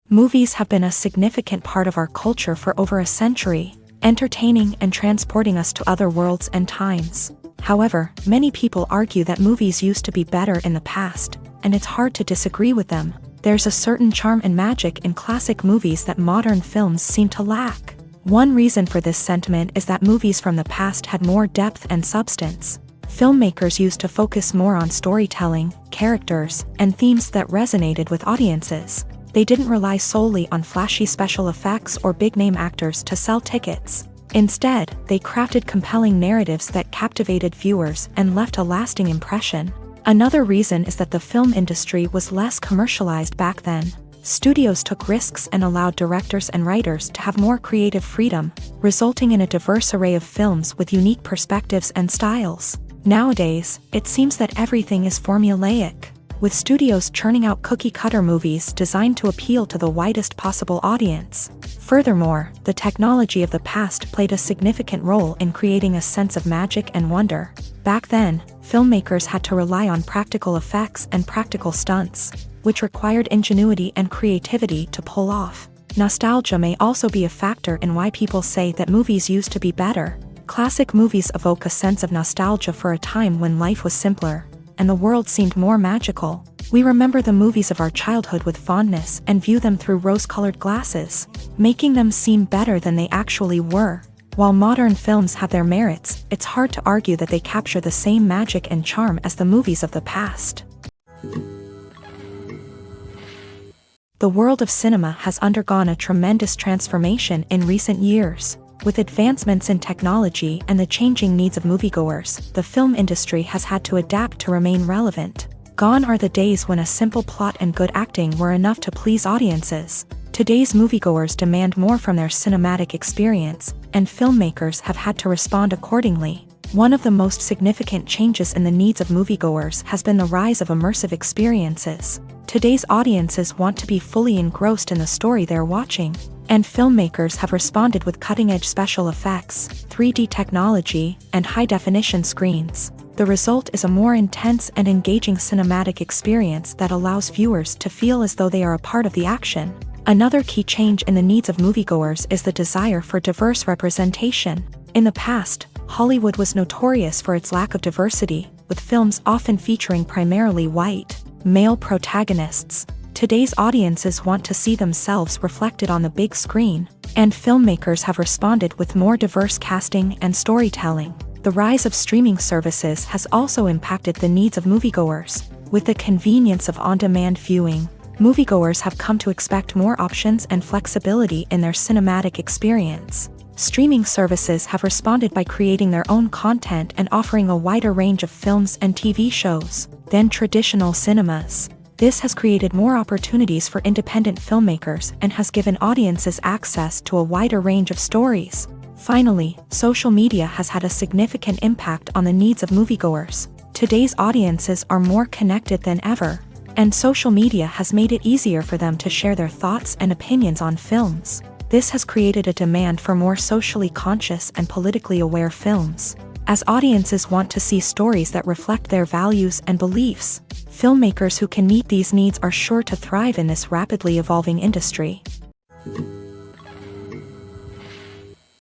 Movies have been a significant part of our culture for over a century, entertaining and transporting us to other worlds and times. However, many people argue that movies used to be better in the past, and it's hard to disagree with them. There's a certain charm and magic in classic movies that modern films seem to lack. One reason for this sentiment is that movies from the past had more depth and substance. Filmmakers used to focus more on storytelling, characters, and themes that resonated with audiences. They didn't rely solely on flashy special effects or big-name actors to sell tickets. Instead, they crafted compelling narratives that captivated viewers and left a lasting impression. Another reason is that the film industry was less commercialized back then. Studios took risks and allowed directors and writers to have more creative freedom, resulting in a diverse array of films with unique perspectives and styles. Nowadays, it seems that everything is formulaic, with studios churning out cookie-cutter movies designed to appeal to the widest possible audience. Furthermore, the technology of the past played a significant role in creating a sense of magic and wonder. Back then, filmmakers had to rely on practical effects and practical stunts, which required ingenuity and creativity to pull off. Nostalgia may also be a factor in why people say that movies used to be better. Classic movies evoke a sense of nostalgia for a time when life was simpler, and the world seemed more magical. We remember the movies of our childhood with fondness and view them through rose-colored glasses, making them seem better than they actually were. While modern films have their merits, it's hard to argue that they capture the same magic and charm as the movies of the past. The world of cinema has undergone a tremendous transformation in recent years. With advancements in technology and the changing needs of moviegoers, the film industry has had to adapt to remain relevant. Gone are the days when a simple plot and good acting were enough to please audiences. Today's moviegoers demand more from their cinematic experience, and filmmakers have had to respond accordingly. One of the most significant changes in the needs of moviegoers has been the rise of immersive experiences. Today's audiences want to be fully engrossed in the story they're watching, and filmmakers have responded with cutting-edge special effects, 3D technology, and high-definition screens. The result is a more intense and engaging cinematic experience that allows viewers to feel as though they are a part of the action. Another key change in the needs of moviegoers is the desire for diverse representation. In the past, Hollywood was notorious for its lack of diversity, with films often featuring primarily white, male protagonists. Today's audiences want to see themselves reflected on the big screen, and filmmakers have responded with more diverse casting and storytelling. The rise of streaming services has also impacted the needs of moviegoers. With the convenience of on-demand viewing, moviegoers have come to expect more options and flexibility in their cinematic experience. Streaming services have responded by creating their own content and offering a wider range of films and TV shows than traditional cinemas. This has created more opportunities for independent filmmakers and has given audiences access to a wider range of stories. Finally, social media has had a significant impact on the needs of moviegoers. Today's audiences are more connected than ever, and social media has made it easier for them to share their thoughts and opinions on films. This has created a demand for more socially conscious and politically aware films. As audiences want to see stories that reflect their values and beliefs, filmmakers who can meet these needs are sure to thrive in this rapidly evolving industry.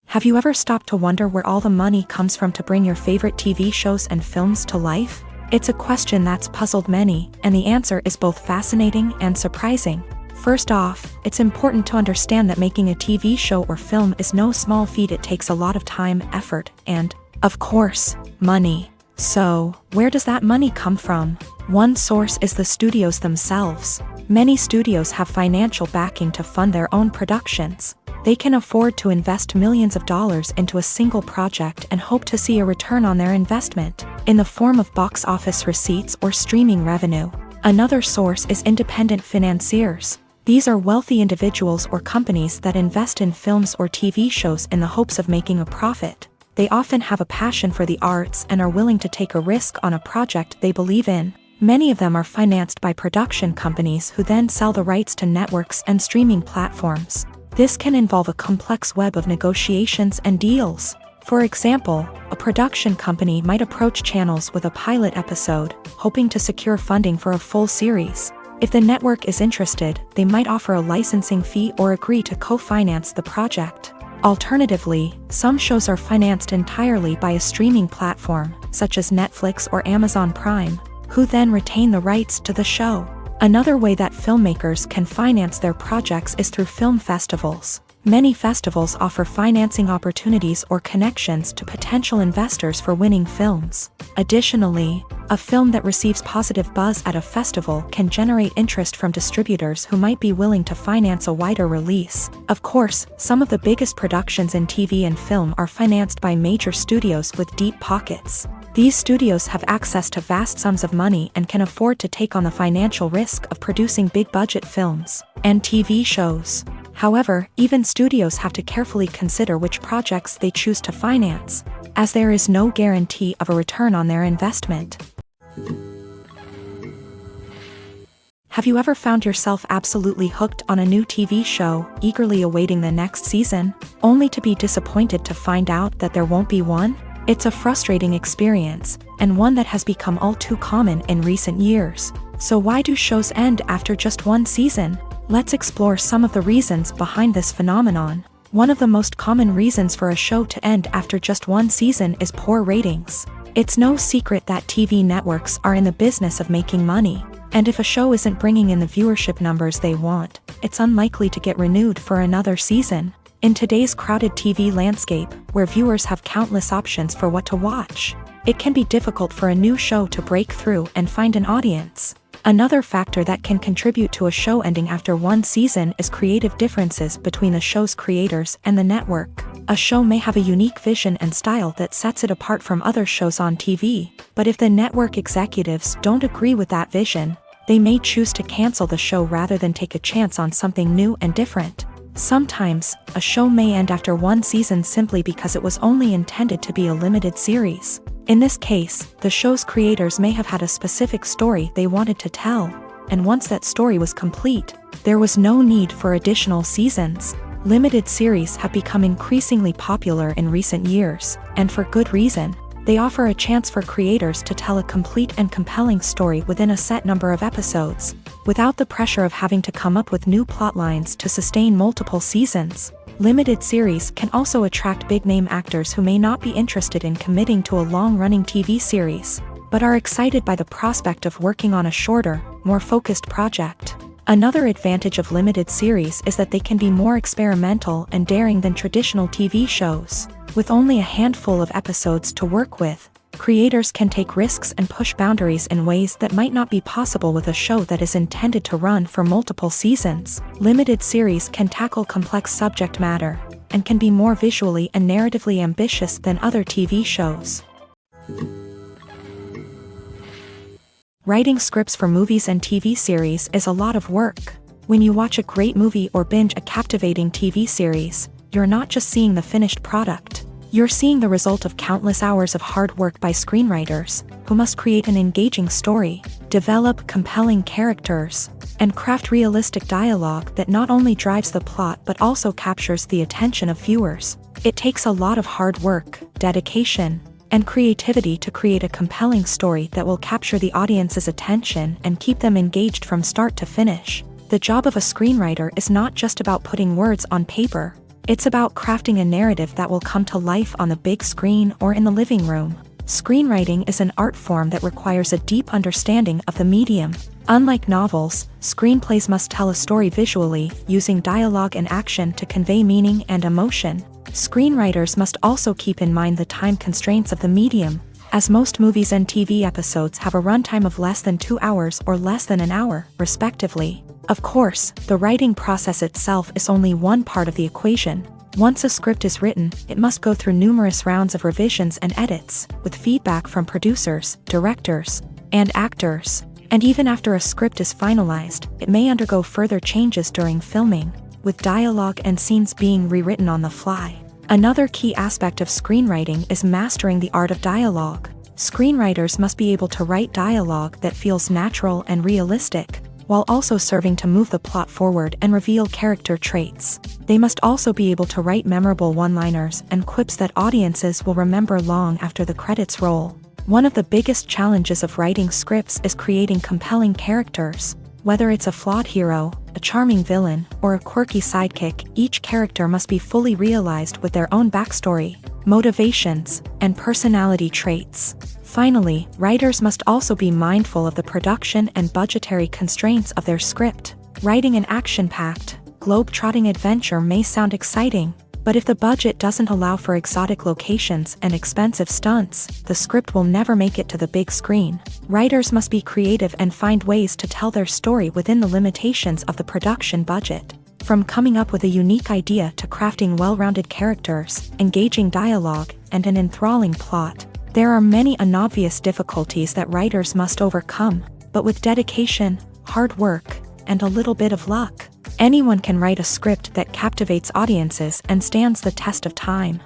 Have you ever stopped to wonder where all the money comes from to bring your favorite TV shows and films to life? It's a question that's puzzled many, and the answer is both fascinating and surprising. First off, it's important to understand that making a TV show or film is no small feat. It takes a lot of time, effort, and, of course, money. So, where does that money come from? One source is the studios themselves. Many studios have financial backing to fund their own productions. They can afford to invest millions of dollars into a single project and hope to see a return on their investment, in the form of box office receipts or streaming revenue. Another source is independent financiers. These are wealthy individuals or companies that invest in films or TV shows in the hopes of making a profit. They often have a passion for the arts and are willing to take a risk on a project they believe in. Many of them are financed by production companies who then sell the rights to networks and streaming platforms. This can involve a complex web of negotiations and deals. For example, a production company might approach channels with a pilot episode, hoping to secure funding for a full series. If the network is interested, they might offer a licensing fee or agree to co-finance the project. Alternatively, some shows are financed entirely by a streaming platform, such as Netflix or Amazon Prime, who then retain the rights to the show. Another way that filmmakers can finance their projects is through film festivals. Many festivals offer financing opportunities or connections to potential investors for winning films. Additionally, a film that receives positive buzz at a festival can generate interest from distributors who might be willing to finance a wider release. Of course, some of the biggest productions in TV and film are financed by major studios with deep pockets. These studios have access to vast sums of money and can afford to take on the financial risk of producing big-budget films and TV shows. However, even studios have to carefully consider which projects they choose to finance, as there is no guarantee of a return on their investment. Have you ever found yourself absolutely hooked on a new TV show, eagerly awaiting the next season, only to be disappointed to find out that there won't be one? It's a frustrating experience, and one that has become all too common in recent years. So why do shows end after just one season? Let's explore some of the reasons behind this phenomenon. One of the most common reasons for a show to end after just one season is poor ratings. It's no secret that TV networks are in the business of making money, and if a show isn't bringing in the viewership numbers they want, it's unlikely to get renewed for another season. In today's crowded TV landscape, where viewers have countless options for what to watch, it can be difficult for a new show to break through and find an audience. Another factor that can contribute to a show ending after one season is creative differences between the show's creators and the network. A show may have a unique vision and style that sets it apart from other shows on TV, but if the network executives don't agree with that vision, they may choose to cancel the show rather than take a chance on something new and different. Sometimes, a show may end after one season simply because it was only intended to be a limited series. In this case, the show's creators may have had a specific story they wanted to tell, and once that story was complete, there was no need for additional seasons. Limited series have become increasingly popular in recent years, and for good reason. They offer a chance for creators to tell a complete and compelling story within a set number of episodes, without the pressure of having to come up with new plotlines to sustain multiple seasons. Limited series can also attract big-name actors who may not be interested in committing to a long-running TV series, but are excited by the prospect of working on a shorter, more focused project. Another advantage of limited series is that they can be more experimental and daring than traditional TV shows. With only a handful of episodes to work with, creators can take risks and push boundaries in ways that might not be possible with a show that is intended to run for multiple seasons. Limited series can tackle complex subject matter, and can be more visually and narratively ambitious than other TV shows. Writing scripts for movies and TV series is a lot of work. When you watch a great movie or binge a captivating TV series, you're not just seeing the finished product. You're seeing the result of countless hours of hard work by screenwriters, who must create an engaging story, develop compelling characters, and craft realistic dialogue that not only drives the plot but also captures the attention of viewers. It takes a lot of hard work, dedication, and creativity to create a compelling story that will capture the audience's attention and keep them engaged from start to finish. The job of a screenwriter is not just about putting words on paper. It's about crafting a narrative that will come to life on the big screen or in the living room. Screenwriting is an art form that requires a deep understanding of the medium. Unlike novels, screenplays must tell a story visually, using dialogue and action to convey meaning and emotion. Screenwriters must also keep in mind the time constraints of the medium. as most movies and TV episodes have a runtime of less than 2 hours or less than an hour, respectively. Of course, the writing process itself is only one part of the equation. Once a script is written, it must go through numerous rounds of revisions and edits, with feedback from producers, directors, and actors. And even after a script is finalized, it may undergo further changes during filming, with dialogue and scenes being rewritten on the fly. Another key aspect of screenwriting is mastering the art of dialogue. Screenwriters must be able to write dialogue that feels natural and realistic, while also serving to move the plot forward and reveal character traits. They must also be able to write memorable one-liners and quips that audiences will remember long after the credits roll. One of the biggest challenges of writing scripts is creating compelling characters. Whether it's a flawed hero, a charming villain, or a quirky sidekick, each character must be fully realized with their own backstory, motivations, and personality traits. Finally, writers must also be mindful of the production and budgetary constraints of their script. Writing an action-packed, globe-trotting adventure may sound exciting, but if the budget doesn't allow for exotic locations and expensive stunts, the script will never make it to the big screen. Writers must be creative and find ways to tell their story within the limitations of the production budget. From coming up with a unique idea to crafting well-rounded characters, engaging dialogue, and an enthralling plot, there are many unobvious difficulties that writers must overcome, but with dedication, hard work, and a little bit of luck, anyone can write a script that captivates audiences and stands the test of time.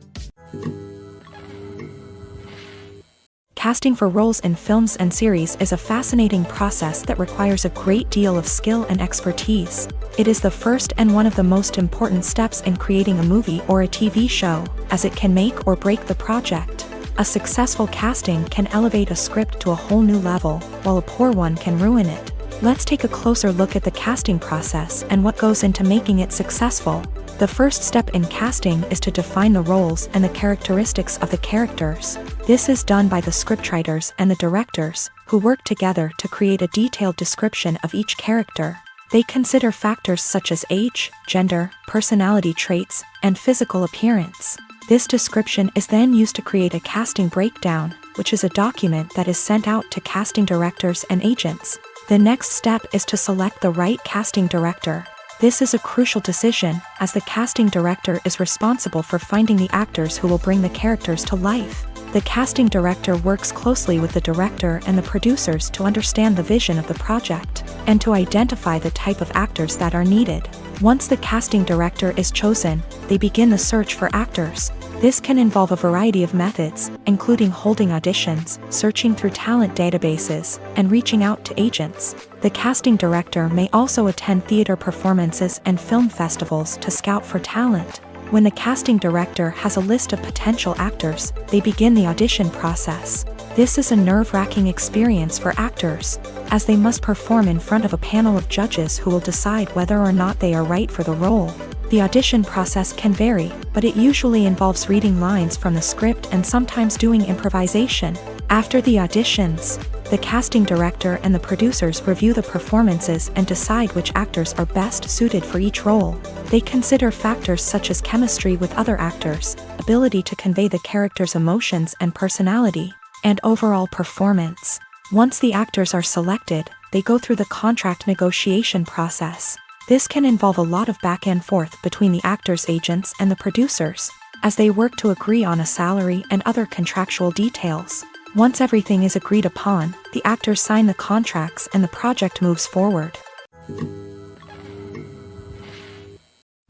Casting for roles in films and series is a fascinating process that requires a great deal of skill and expertise. It is the first and one of the most important steps in creating a movie or a TV show, as it can make or break the project. A successful casting can elevate a script to a whole new level, while a poor one can ruin it. Let's take a closer look at the casting process and what goes into making it successful. The first step in casting is to define the roles and the characteristics of the characters. This is done by the scriptwriters and the directors, who work together to create a detailed description of each character. They consider factors such as age, gender, personality traits, and physical appearance. This description is then used to create a casting breakdown, which is a document that is sent out to casting directors and agents. The next step is to select the right casting director. This is a crucial decision, as the casting director is responsible for finding the actors who will bring the characters to life. The casting director works closely with the director and the producers to understand the vision of the project, and to identify the type of actors that are needed. Once the casting director is chosen, they begin the search for actors. This can involve a variety of methods, including holding auditions, searching through talent databases, and reaching out to agents. The casting director may also attend theater performances and film festivals to scout for talent. When the casting director has a list of potential actors, they begin the audition process. This is a nerve-wracking experience for actors, as they must perform in front of a panel of judges who will decide whether or not they are right for the role. The audition process can vary, but it usually involves reading lines from the script and sometimes doing improvisation. After the auditions, the casting director and the producers review the performances and decide which actors are best suited for each role. They consider factors such as chemistry with other actors, ability to convey the character's emotions and personality, and overall performance. Once the actors are selected, they go through the contract negotiation process. This can involve a lot of back and forth between the actors' agents and the producers, as they work to agree on a salary and other contractual details. Once everything is agreed upon, the actors sign the contracts and the project moves forward.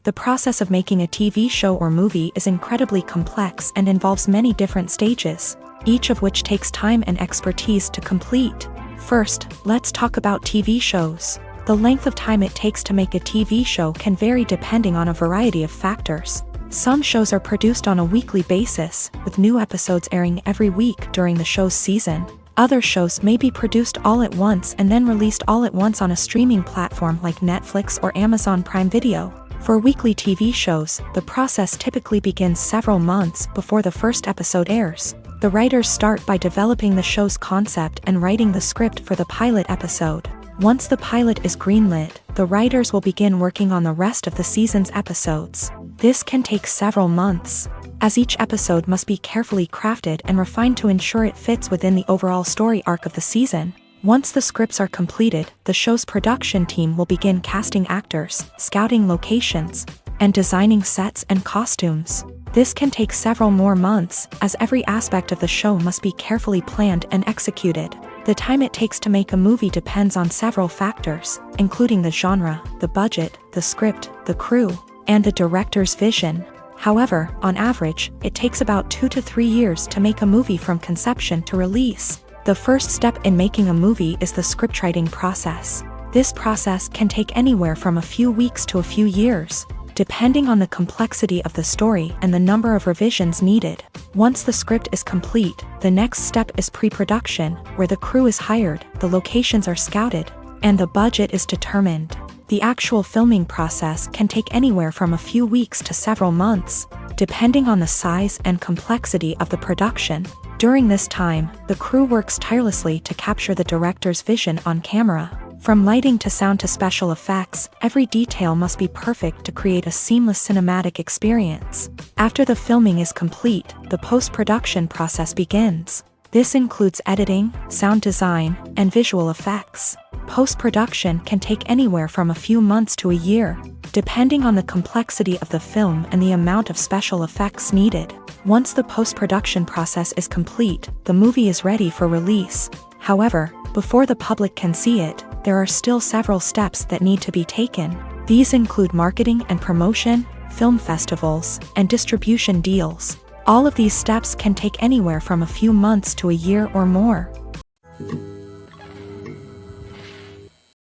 The process of making a TV show or movie is incredibly complex and involves many different stages, each of which takes time and expertise to complete. First, let's talk about TV shows. The length of time it takes to make a TV show can vary depending on a variety of factors. Some shows are produced on a weekly basis, with new episodes airing every week during the show's season. Other shows may be produced all at once and then released all at once on a streaming platform like Netflix or Amazon Prime Video. For weekly TV shows, the process typically begins several months before the first episode airs. The writers start by developing the show's concept and writing the script for the pilot episode. Once the pilot is greenlit, the writers will begin working on the rest of the season's episodes. This can take several months. as each episode must be carefully crafted and refined to ensure it fits within the overall story arc of the season. Once the scripts are completed, the show's production team will begin casting actors, scouting locations, and designing sets and costumes. This can take several more months, as every aspect of the show must be carefully planned and executed. The time it takes to make a movie depends on several factors, including the genre, the budget, the script, the crew, and the director's vision. However, on average, it takes about 2 to 3 years to make a movie from conception to release. The first step in making a movie is the scriptwriting process. This process can take anywhere from a few weeks to a few years, depending on the complexity of the story and the number of revisions needed. Once the script is complete, the next step is pre-production, where the crew is hired, the locations are scouted, and the budget is determined. The actual filming process can take anywhere from a few weeks to several months, depending on the size and complexity of the production. During this time, the crew works tirelessly to capture the director's vision on camera. From lighting to sound to special effects, every detail must be perfect to create a seamless cinematic experience. After the filming is complete, the post-production process begins. This includes editing, sound design, and visual effects. Post-production can take anywhere from a few months to a year, depending on the complexity of the film and the amount of special effects needed. Once the post-production process is complete, the movie is ready for release. However, before the public can see it, there are still several steps that need to be taken. These include marketing and promotion, film festivals, and distribution deals. All of these steps can take anywhere from a few months to a year or more.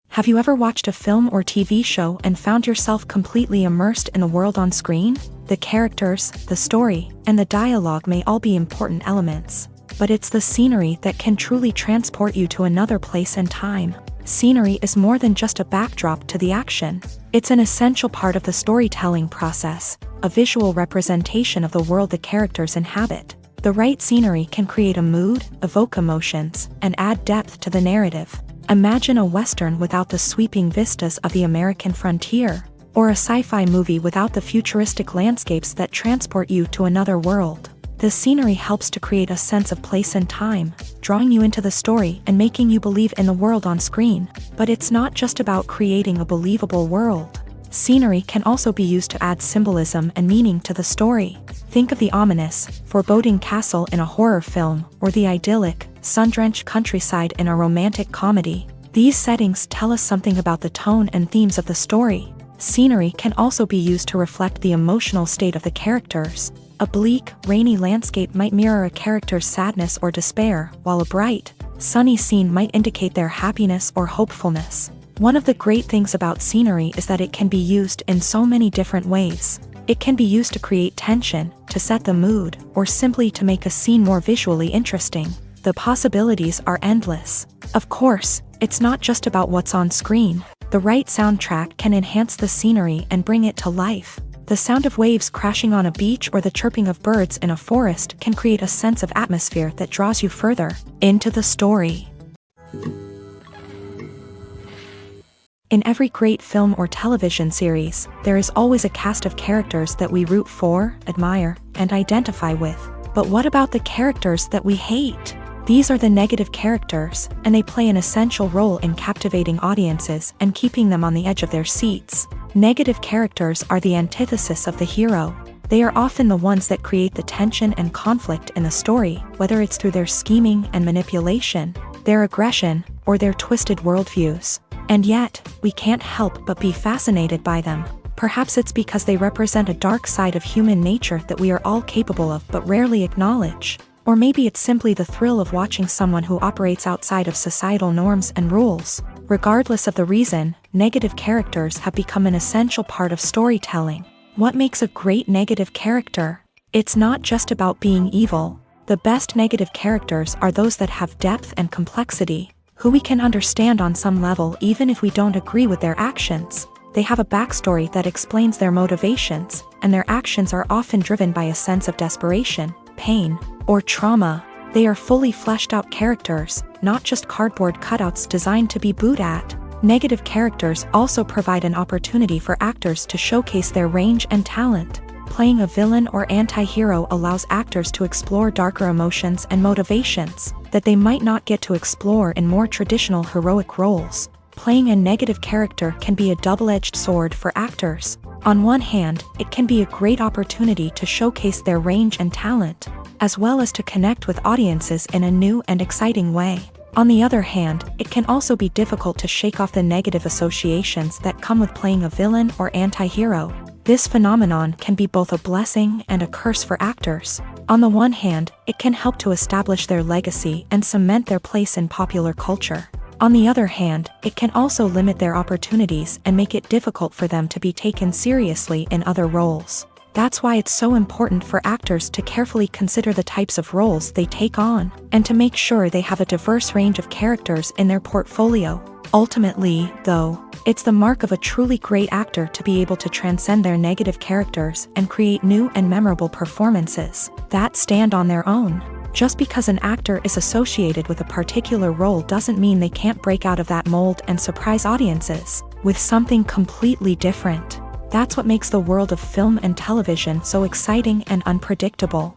Have you ever watched a film or TV show and found yourself completely immersed in the world on screen? The characters, the story, and the dialogue may all be important elements, but it's the scenery that can truly transport you to another place and time. Scenery is more than just a backdrop to the action. It's an essential part of the storytelling process, a visual representation of the world the characters inhabit. The right scenery can create a mood, evoke emotions, and add depth to the narrative. Imagine a Western without the sweeping vistas of the American frontier, or a sci-fi movie without the futuristic landscapes that transport you to another world. The scenery helps to create a sense of place and time, drawing you into the story and making you believe in the world on screen. But it's not just about creating a believable world. Scenery can also be used to add symbolism and meaning to the story. Think of the ominous, foreboding castle in a horror film, or the idyllic, sun-drenched countryside in a romantic comedy. These settings tell us something about the tone and themes of the story. Scenery can also be used to reflect the emotional state of the characters. A bleak, rainy landscape might mirror a character's sadness or despair, while a bright, sunny scene might indicate their happiness or hopefulness. One of the great things about scenery is that it can be used in so many different ways. It can be used to create tension, to set the mood, or simply to make a scene more visually interesting. The possibilities are endless. Of course, it's not just about what's on screen. The right soundtrack can enhance the scenery and bring it to life. The sound of waves crashing on a beach or the chirping of birds in a forest can create a sense of atmosphere that draws you further into the story. In every great film or television series, there is always a cast of characters that we root for, admire, and identify with. But what about the characters that we hate? These are the negative characters, and they play an essential role in captivating audiences and keeping them on the edge of their seats. Negative characters are the antithesis of the hero. They are often the ones that create the tension and conflict in the story, whether it's through their scheming and manipulation, their aggression, or their twisted worldviews. And yet, we can't help but be fascinated by them. Perhaps it's because they represent a dark side of human nature that we are all capable of but rarely acknowledge. Or maybe it's simply the thrill of watching someone who operates outside of societal norms and rules. Regardless of the reason, negative characters have become an essential part of storytelling. What makes a great negative character? It's not just about being evil. The best negative characters are those that have depth and complexity, who we can understand on some level even if we don't agree with their actions. They have a backstory that explains their motivations, and their actions are often driven by a sense of desperation, pain, or trauma. They are fully fleshed out characters, not just cardboard cutouts designed to be booed at. Negative characters also provide an opportunity for actors to showcase their range and talent. Playing a villain or anti-hero allows actors to explore darker emotions and motivations that they might not get to explore in more traditional heroic roles. Playing a negative character can be a double-edged sword for actors. On one hand, it can be a great opportunity to showcase their range and talent, as well as to connect with audiences in a new and exciting way. On the other hand, it can also be difficult to shake off the negative associations that come with playing a villain or anti-hero. This phenomenon can be both a blessing and a curse for actors. On the one hand, it can help to establish their legacy and cement their place in popular culture. On the other hand, it can also limit their opportunities and make it difficult for them to be taken seriously in other roles. That's why it's so important for actors to carefully consider the types of roles they take on, and to make sure they have a diverse range of characters in their portfolio. Ultimately, though, it's the mark of a truly great actor to be able to transcend their negative characters and create new and memorable performances that stand on their own. Just because an actor is associated with a particular role doesn't mean they can't break out of that mold and surprise audiences with something completely different. That's what makes the world of film and television so exciting and unpredictable.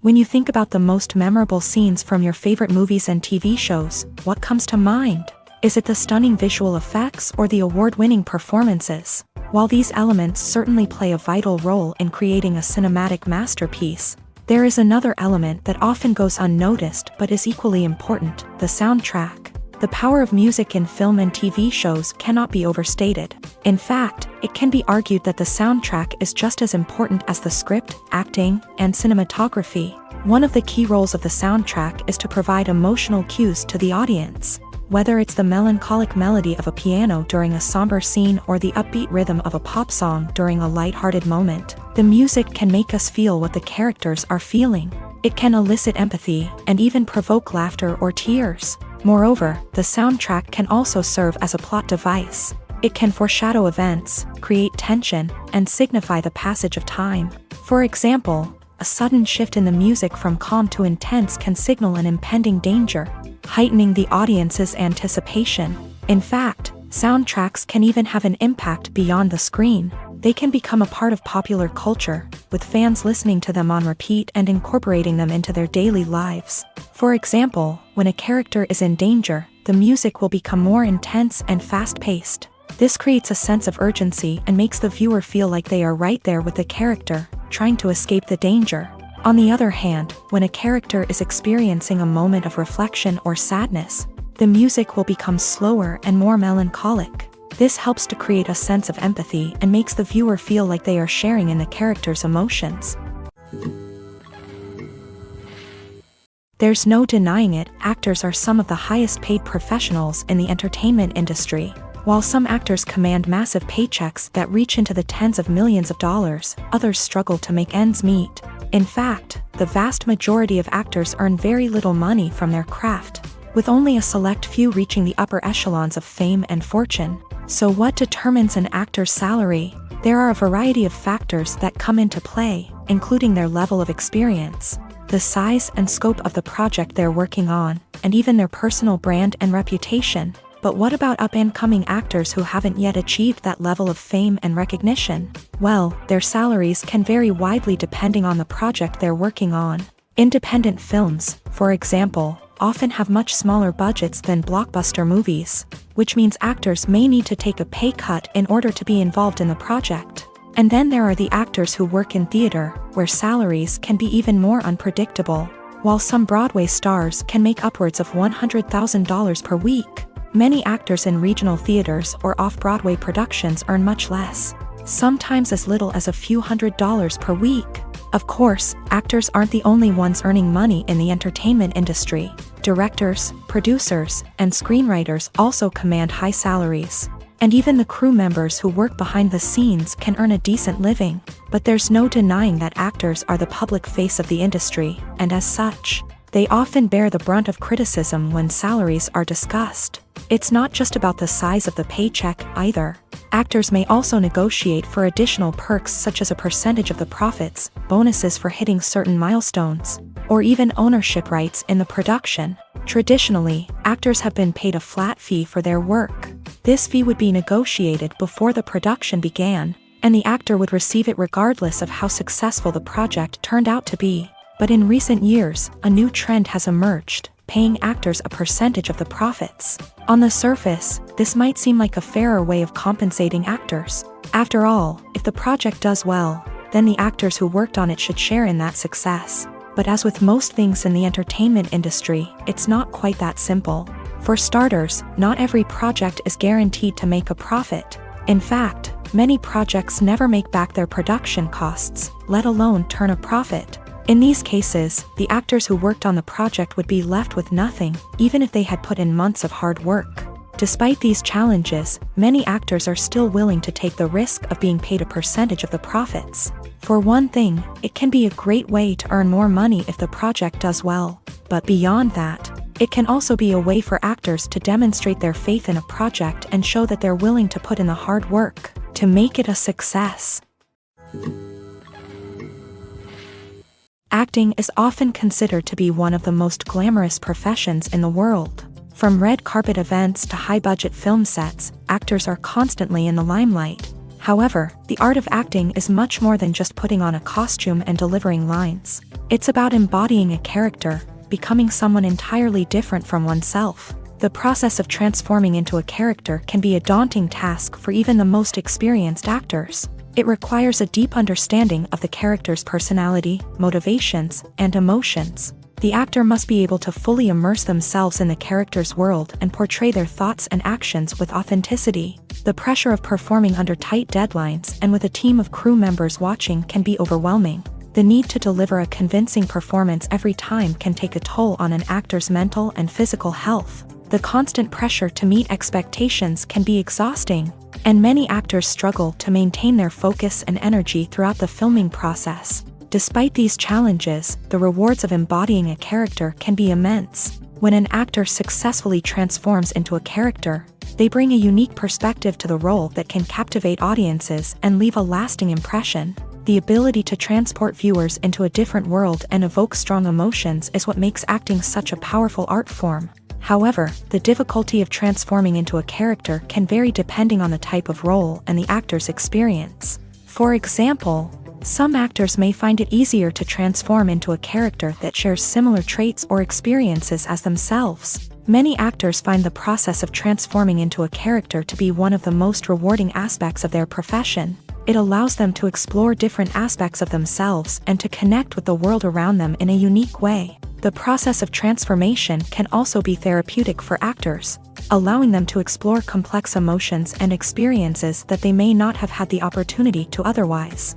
When you think about the most memorable scenes from your favorite movies and TV shows, what comes to mind? Is it the stunning visual effects or the award-winning performances? While these elements certainly play a vital role in creating a cinematic masterpiece, there is another element that often goes unnoticed but is equally important: the soundtrack. The power of music in film and TV shows cannot be overstated. In fact, it can be argued that the soundtrack is just as important as the script, acting, and cinematography. One of the key roles of the soundtrack is to provide emotional cues to the audience. Whether it's the melancholic melody of a piano during a somber scene or the upbeat rhythm of a pop song during a lighthearted moment, the music can make us feel what the characters are feeling. It can elicit empathy and even provoke laughter or tears. Moreover, the soundtrack can also serve as a plot device. It can foreshadow events, create tension, and signify the passage of time. For example, a sudden shift in the music from calm to intense can signal an impending danger, heightening the audience's anticipation. In fact, soundtracks can even have an impact beyond the screen. They can become a part of popular culture, with fans listening to them on repeat and incorporating them into their daily lives. For example, when a character is in danger, the music will become more intense and fast-paced. This creates a sense of urgency and makes the viewer feel like they are right there with the character, trying to escape the danger. On the other hand, when a character is experiencing a moment of reflection or sadness, the music will become slower and more melancholic. This helps to create a sense of empathy and makes the viewer feel like they are sharing in the character's emotions. There's no denying it, actors are some of the highest paid professionals in the entertainment industry. While some actors command massive paychecks that reach into the tens of millions of dollars, others struggle to make ends meet. In fact, the vast majority of actors earn very little money from their craft, with only a select few reaching the upper echelons of fame and fortune. So what determines an actor's salary? There are a variety of factors that come into play, including their level of experience, the size and scope of the project they're working on, and even their personal brand and reputation. But what about up-and-coming actors who haven't yet achieved that level of fame and recognition? Well, their salaries can vary widely depending on the project they're working on. Independent films, for example, often have much smaller budgets than blockbuster movies, which means actors may need to take a pay cut in order to be involved in the project. And then there are the actors who work in theater, where salaries can be even more unpredictable. While some Broadway stars can make upwards of $100,000 per week, many actors in regional theaters or off-Broadway productions earn much less, sometimes as little as a few $100s per week. Of course, actors aren't the only ones earning money in the entertainment industry. Directors, producers, and screenwriters also command high salaries. And even the crew members who work behind the scenes can earn a decent living. But there's no denying that actors are the public face of the industry, and as such, they often bear the brunt of criticism when salaries are discussed. It's not just about the size of the paycheck, either. Actors may also negotiate for additional perks such as a percentage of the profits, bonuses for hitting certain milestones, or even ownership rights in the production. Traditionally, actors have been paid a flat fee for their work. This fee would be negotiated before the production began, and the actor would receive it regardless of how successful the project turned out to be. But in recent years, a new trend has emerged, paying actors a percentage of the profits. On the surface, this might seem like a fairer way of compensating actors. After all, if the project does well, then the actors who worked on it should share in that success. But as with most things in the entertainment industry, it's not quite that simple. For starters, not every project is guaranteed to make a profit. In fact, many projects never make back their production costs, let alone turn a profit. In these cases, the actors who worked on the project would be left with nothing, even if they had put in months of hard work. Despite these challenges, many actors are still willing to take the risk of being paid a percentage of the profits. For one thing, it can be a great way to earn more money if the project does well. But beyond that, it can also be a way for actors to demonstrate their faith in a project and show that they're willing to put in the hard work to make it a success. Acting is often considered to be one of the most glamorous professions in the world. From red carpet events to high-budget film sets, actors are constantly in the limelight. However, the art of acting is much more than just putting on a costume and delivering lines. It's about embodying a character, becoming someone entirely different from oneself. The process of transforming into a character can be a daunting task for even the most experienced actors. It requires a deep understanding of the character's personality, motivations, and emotions. The actor must be able to fully immerse themselves in the character's world and portray their thoughts and actions with authenticity. The pressure of performing under tight deadlines and with a team of crew members watching can be overwhelming. The need to deliver a convincing performance every time can take a toll on an actor's mental and physical health. The constant pressure to meet expectations can be exhausting, and many actors struggle to maintain their focus and energy throughout the filming process. Despite these challenges, the rewards of embodying a character can be immense. When an actor successfully transforms into a character, they bring a unique perspective to the role that can captivate audiences and leave a lasting impression. The ability to transport viewers into a different world and evoke strong emotions is what makes acting such a powerful art form. However, the difficulty of transforming into a character can vary depending on the type of role and the actor's experience. For example, some actors may find it easier to transform into a character that shares similar traits or experiences as themselves. Many actors find the process of transforming into a character to be one of the most rewarding aspects of their profession. It allows them to explore different aspects of themselves and to connect with the world around them in a unique way. The process of transformation can also be therapeutic for actors, allowing them to explore complex emotions and experiences that they may not have had the opportunity to otherwise.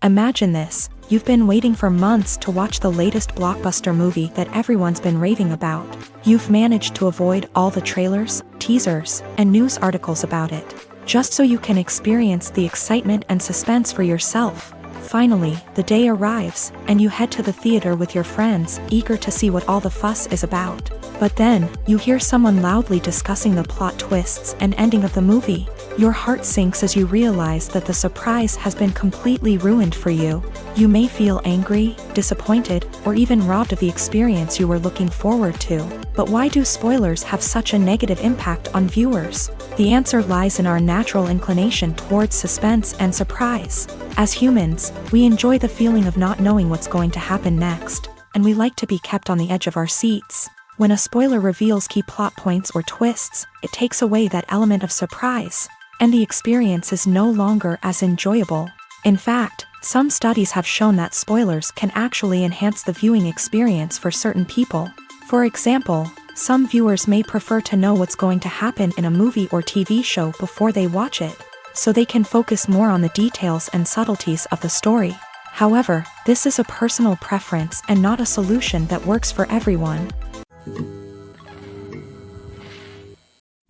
Imagine this: you've been waiting for months to watch the latest blockbuster movie that everyone's been raving about. You've managed to avoid all the trailers, teasers, and news articles about it, just so you can experience the excitement and suspense for yourself. Finally, the day arrives, and you head to the theater with your friends, eager to see what all the fuss is about. But then, you hear someone loudly discussing the plot twists and ending of the movie. Your heart sinks as you realize that the surprise has been completely ruined for you. You may feel angry, disappointed, or even robbed of the experience you were looking forward to. But why do spoilers have such a negative impact on viewers? The answer lies in our natural inclination towards suspense and surprise. As humans, we enjoy the feeling of not knowing what's going to happen next, and we like to be kept on the edge of our seats. When a spoiler reveals key plot points or twists, it takes away that element of surprise, and the experience is no longer as enjoyable. In fact, some studies have shown that spoilers can actually enhance the viewing experience for certain people. For example, some viewers may prefer to know what's going to happen in a movie or TV show before they watch it, so they can focus more on the details and subtleties of the story. However, this is a personal preference and not a solution that works for everyone.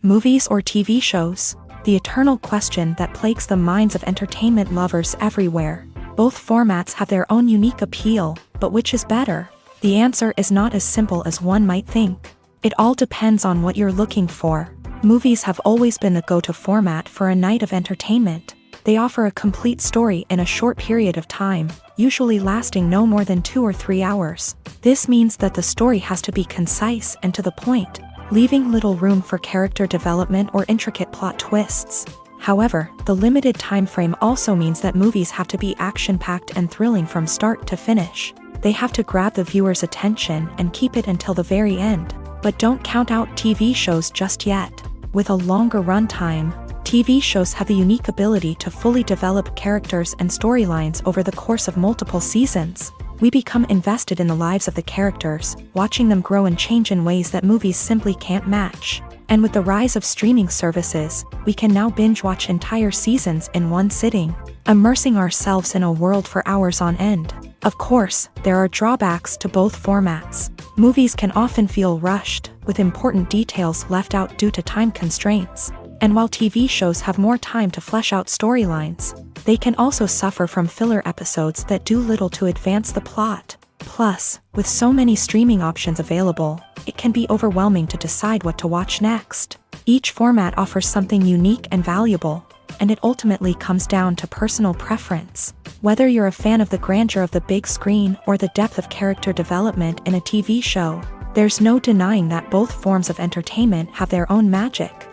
Movies or TV shows? The eternal question that plagues the minds of entertainment lovers everywhere. Both formats have their own unique appeal, but which is better? The answer is not as simple as one might think. It all depends on what you're looking for. Movies have always been the go-to format for a night of entertainment. They offer a complete story in a short period of time, usually lasting no more than 2 or 3 hours. This means that the story has to be concise and to the point. leaving little room for character development or intricate plot twists. However, the limited time frame also means that movies have to be action-packed and thrilling from start to finish. They have to grab the viewer's attention and keep it until the very end. But don't count out TV shows just yet. With a longer runtime, TV shows have the unique ability to fully develop characters and storylines over the course of multiple seasons. We become invested in the lives of the characters, watching them grow and change in ways that movies simply can't match. And with the rise of streaming services, we can now binge-watch entire seasons in one sitting, immersing ourselves in a world for hours on end. Of course, there are drawbacks to both formats. Movies can often feel rushed, with important details left out due to time constraints. And while TV shows have more time to flesh out storylines, they can also suffer from filler episodes that do little to advance the plot. Plus, with so many streaming options available, it can be overwhelming to decide what to watch next. Each format offers something unique and valuable, and it ultimately comes down to personal preference. Whether you're a fan of the grandeur of the big screen or the depth of character development in a TV show, there's no denying that both forms of entertainment have their own magic.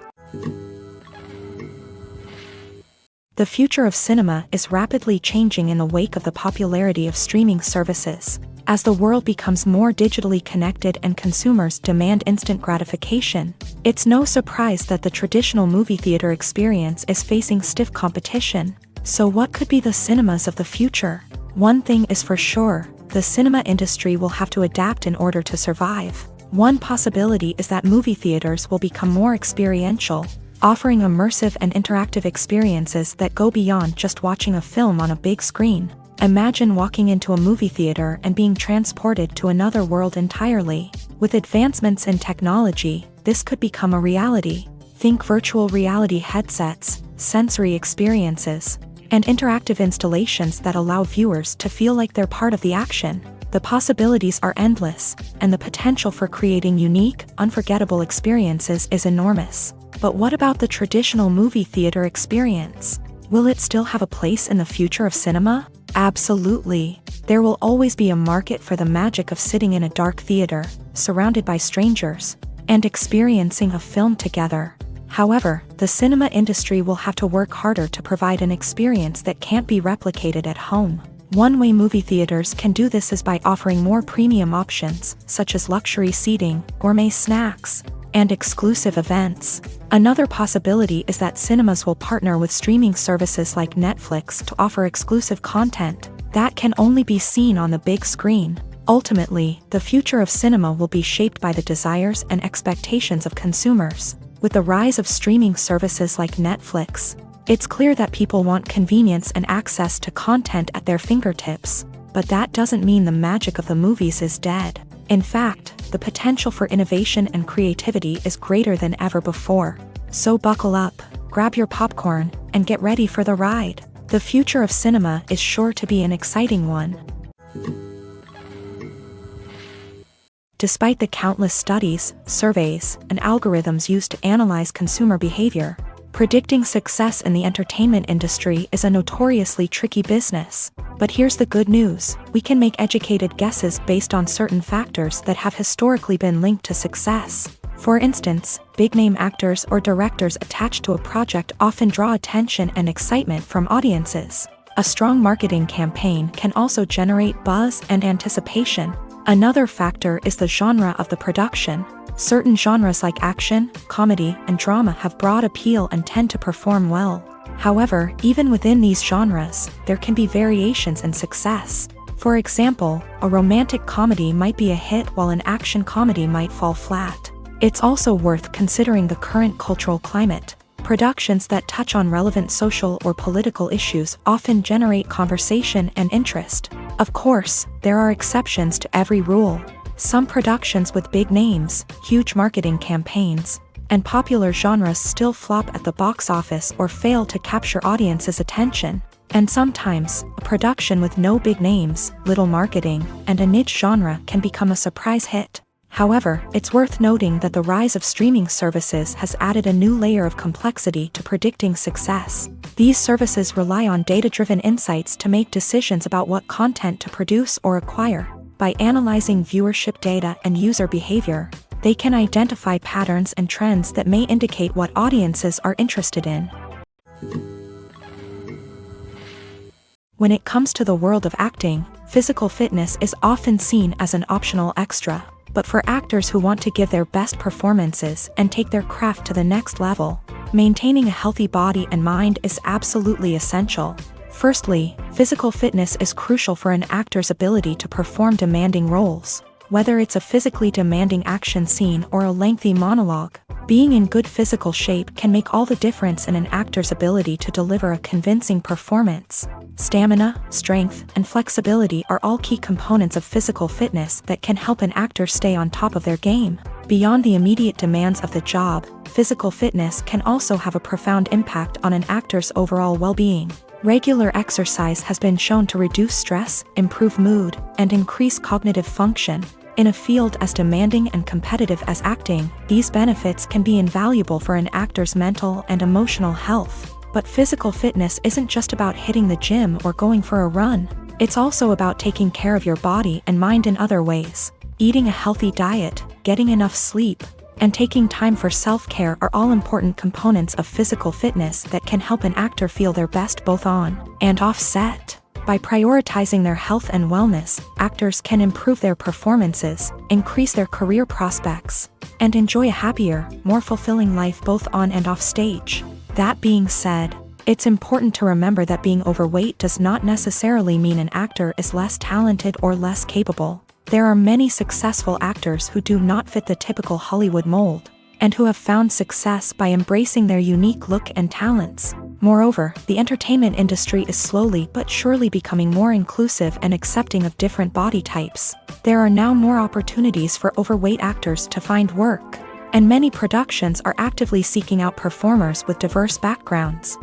The future of cinema is rapidly changing in the wake of the popularity of streaming services. As the world becomes more digitally connected and consumers demand instant gratification, it's no surprise that the traditional movie theater experience is facing stiff competition. So what could be the cinemas of the future? One thing is for sure, the cinema industry will have to adapt in order to survive. One possibility is that movie theaters will become more experiential, offering immersive and interactive experiences that go beyond just watching a film on a big screen. Imagine walking into a movie theater and being transported to another world entirely. With advancements in technology, this could become a reality. Think virtual reality headsets, sensory experiences, and interactive installations that allow viewers to feel like they're part of the action. The possibilities are endless, and the potential for creating unique, unforgettable experiences is enormous. But what about the traditional movie theater experience? Will it still have a place in the future of cinema? Absolutely. There will always be a market for the magic of sitting in a dark theater, surrounded by strangers, and experiencing a film together. However, the cinema industry will have to work harder to provide an experience that can't be replicated at home. One way movie theaters can do this is by offering more premium options, such as luxury seating, gourmet snacks, and exclusive events. Another possibility is that cinemas will partner with streaming services like Netflix to offer exclusive content that can only be seen on the big screen. Ultimately, the future of cinema will be shaped by the desires and expectations of consumers. With the rise of streaming services like Netflix, it's clear that people want convenience and access to content at their fingertips. But that doesn't mean the magic of the movies is dead. In fact, the potential for innovation and creativity is greater than ever before. So buckle up, grab your popcorn, and get ready for the ride. The future of cinema is sure to be an exciting one. Despite the countless studies, surveys, and algorithms used to analyze consumer behavior, predicting success in the entertainment industry is a notoriously tricky business. But here's the good news: we can make educated guesses based on certain factors that have historically been linked to success. For instance, big-name actors or directors attached to a project often draw attention and excitement from audiences. A strong marketing campaign can also generate buzz and anticipation. Another factor is the genre of the production. Certain genres like action, comedy, and drama have broad appeal and tend to perform well. However, even within these genres, there can be variations in success. For example, a romantic comedy might be a hit while an action comedy might fall flat. It's also worth considering the current cultural climate. Productions that touch on relevant social or political issues often generate conversation and interest. Of course, there are exceptions to every rule. Some productions with big names, huge marketing campaigns, and popular genres still flop at the box office or fail to capture audiences' attention. And sometimes, a production with no big names, little marketing, and a niche genre can become a surprise hit. However, it's worth noting that the rise of streaming services has added a new layer of complexity to predicting success. These services rely on data-driven insights to make decisions about what content to produce or acquire. By analyzing viewership data and user behavior, They can identify patterns and trends that may indicate what audiences are interested in. When it comes to the world of acting, physical fitness is often seen as an optional extra. But for actors who want to give their best performances and take their craft to the next level, maintaining a healthy body and mind is absolutely essential. Firstly, physical fitness is crucial for an actor's ability to perform demanding roles. Whether it's a physically demanding action scene or a lengthy monologue, being in good physical shape can make all the difference in an actor's ability to deliver a convincing performance. Stamina, strength, and flexibility are all key components of physical fitness that can help an actor stay on top of their game. Beyond the immediate demands of the job, physical fitness can also have a profound impact on an actor's overall well-being. Regular exercise has been shown to reduce stress, improve mood, and increase cognitive function. In a field as demanding and competitive as acting, these benefits can be invaluable for an actor's mental and emotional health. But physical fitness isn't just about hitting the gym or going for a run. It's also about taking care of your body and mind in other ways. Eating a healthy diet, getting enough sleep, and taking time for self-care are all important components of physical fitness that can help an actor feel their best both on and off set. By prioritizing their health and wellness, actors can improve their performances, increase their career prospects, and enjoy a happier, more fulfilling life both on and off stage. That being said, it's important to remember that being overweight does not necessarily mean an actor is less talented or less capable. There are many successful actors who do not fit the typical Hollywood mold, and who have found success by embracing their unique look and talents. Moreover, the entertainment industry is slowly but surely becoming more inclusive and accepting of different body types. There are now more opportunities for overweight actors to find work, and many productions are actively seeking out performers with diverse backgrounds.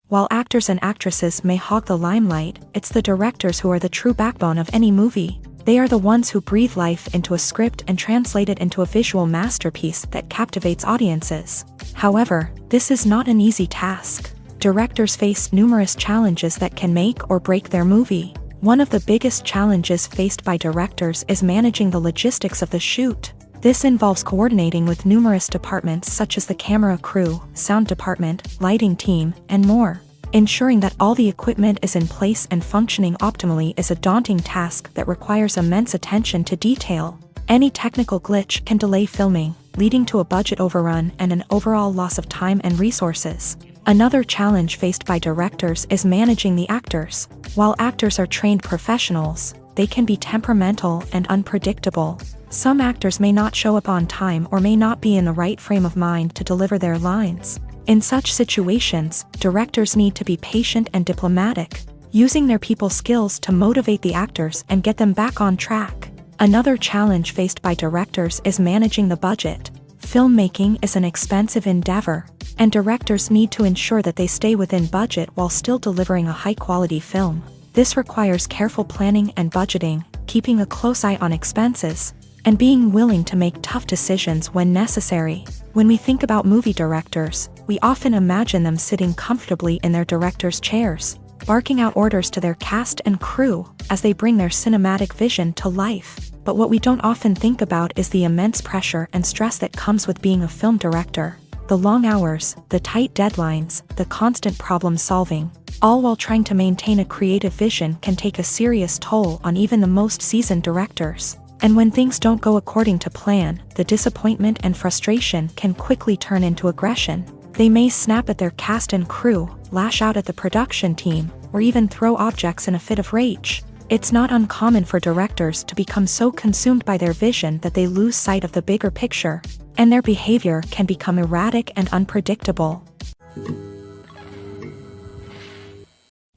While actors and actresses may hog the limelight, it's the directors who are the true backbone of any movie. They are the ones who breathe life into a script and translate it into a visual masterpiece that captivates audiences. However, this is not an easy task. Directors face numerous challenges that can make or break their movie. One of the biggest challenges faced by directors is managing the logistics of the shoot. This involves coordinating with numerous departments such as the camera crew, sound department, lighting team, and more. Ensuring that all the equipment is in place and functioning optimally is a daunting task that requires immense attention to detail. Any technical glitch can delay filming, leading to a budget overrun and an overall loss of time and resources. Another challenge faced by directors is managing the actors. While actors are trained professionals, they can be temperamental and unpredictable. Some actors may not show up on time or may not be in the right frame of mind to deliver their lines. In such situations, directors need to be patient and diplomatic, using their people skills to motivate the actors and get them back on track. Another challenge faced by directors is managing the budget. Filmmaking is an expensive endeavor, and directors need to ensure that they stay within budget while still delivering a high-quality film. This requires careful planning and budgeting, keeping a close eye on expenses, and being willing to make tough decisions when necessary. When we think about movie directors, we often imagine them sitting comfortably in their director's chairs, barking out orders to their cast and crew as they bring their cinematic vision to life. But what we don't often think about is the immense pressure and stress that comes with being a film director. The long hours, the tight deadlines, the constant problem solving, all while trying to maintain a creative vision can take a serious toll on even the most seasoned directors. And when things don't go according to plan, the disappointment and frustration can quickly turn into aggression. They may snap at their cast and crew, lash out at the production team, or even throw objects in a fit of rage. It's not uncommon for directors to become so consumed by their vision that they lose sight of the bigger picture, and their behavior can become erratic and unpredictable.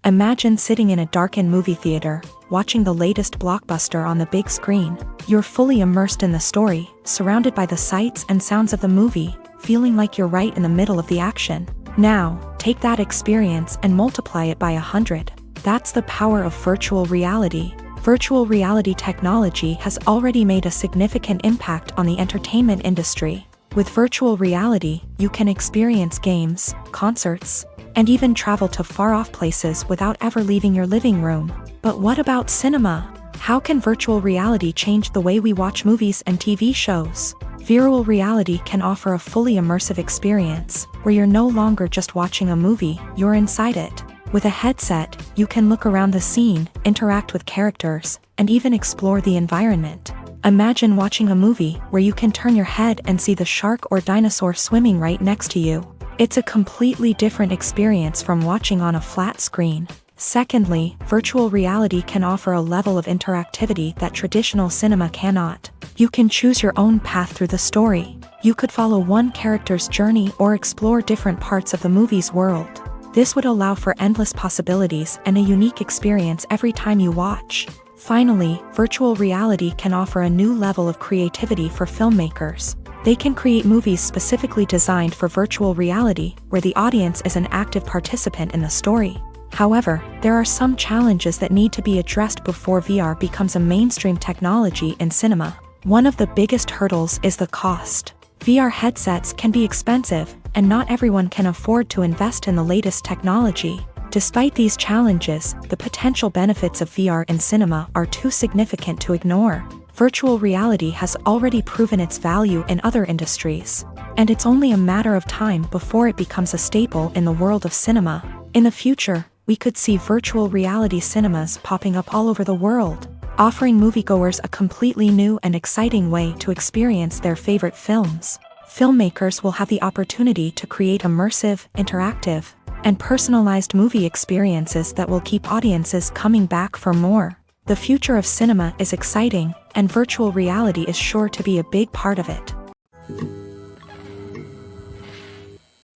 Imagine sitting in a darkened movie theater, watching the latest blockbuster on the big screen. You're fully immersed in the story, surrounded by the sights and sounds of the movie, feeling like you're right in the middle of the action. Now, take that experience and multiply it by 100. That's the power of virtual reality. Virtual reality technology has already made a significant impact on the entertainment industry. With virtual reality, you can experience games, concerts, and even travel to far-off places without ever leaving your living room. But what about cinema? How can virtual reality change the way we watch movies and TV shows? Virtual reality can offer a fully immersive experience, where you're no longer just watching a movie, you're inside it. With a headset, you can look around the scene, interact with characters, and even explore the environment. Imagine watching a movie where you can turn your head and see the shark or dinosaur swimming right next to you. It's a completely different experience from watching on a flat screen. Secondly, virtual reality can offer a level of interactivity that traditional cinema cannot. You can choose your own path through the story. You could follow one character's journey or explore different parts of the movie's world. This would allow for endless possibilities and a unique experience every time you watch. Finally, virtual reality can offer a new level of creativity for filmmakers. They can create movies specifically designed for virtual reality, where the audience is an active participant in the story. However, there are some challenges that need to be addressed before VR becomes a mainstream technology in cinema. One of the biggest hurdles is the cost. VR headsets can be expensive, and not everyone can afford to invest in the latest technology. Despite these challenges, the potential benefits of VR in cinema are too significant to ignore. Virtual reality has already proven its value in other industries, and it's only a matter of time before it becomes a staple in the world of cinema. In the future, we could see virtual reality cinemas popping up all over the world, offering moviegoers a completely new and exciting way to experience their favorite films. Filmmakers will have the opportunity to create immersive, interactive, and personalized movie experiences that will keep audiences coming back for more. The future of cinema is exciting, and virtual reality is sure to be a big part of it.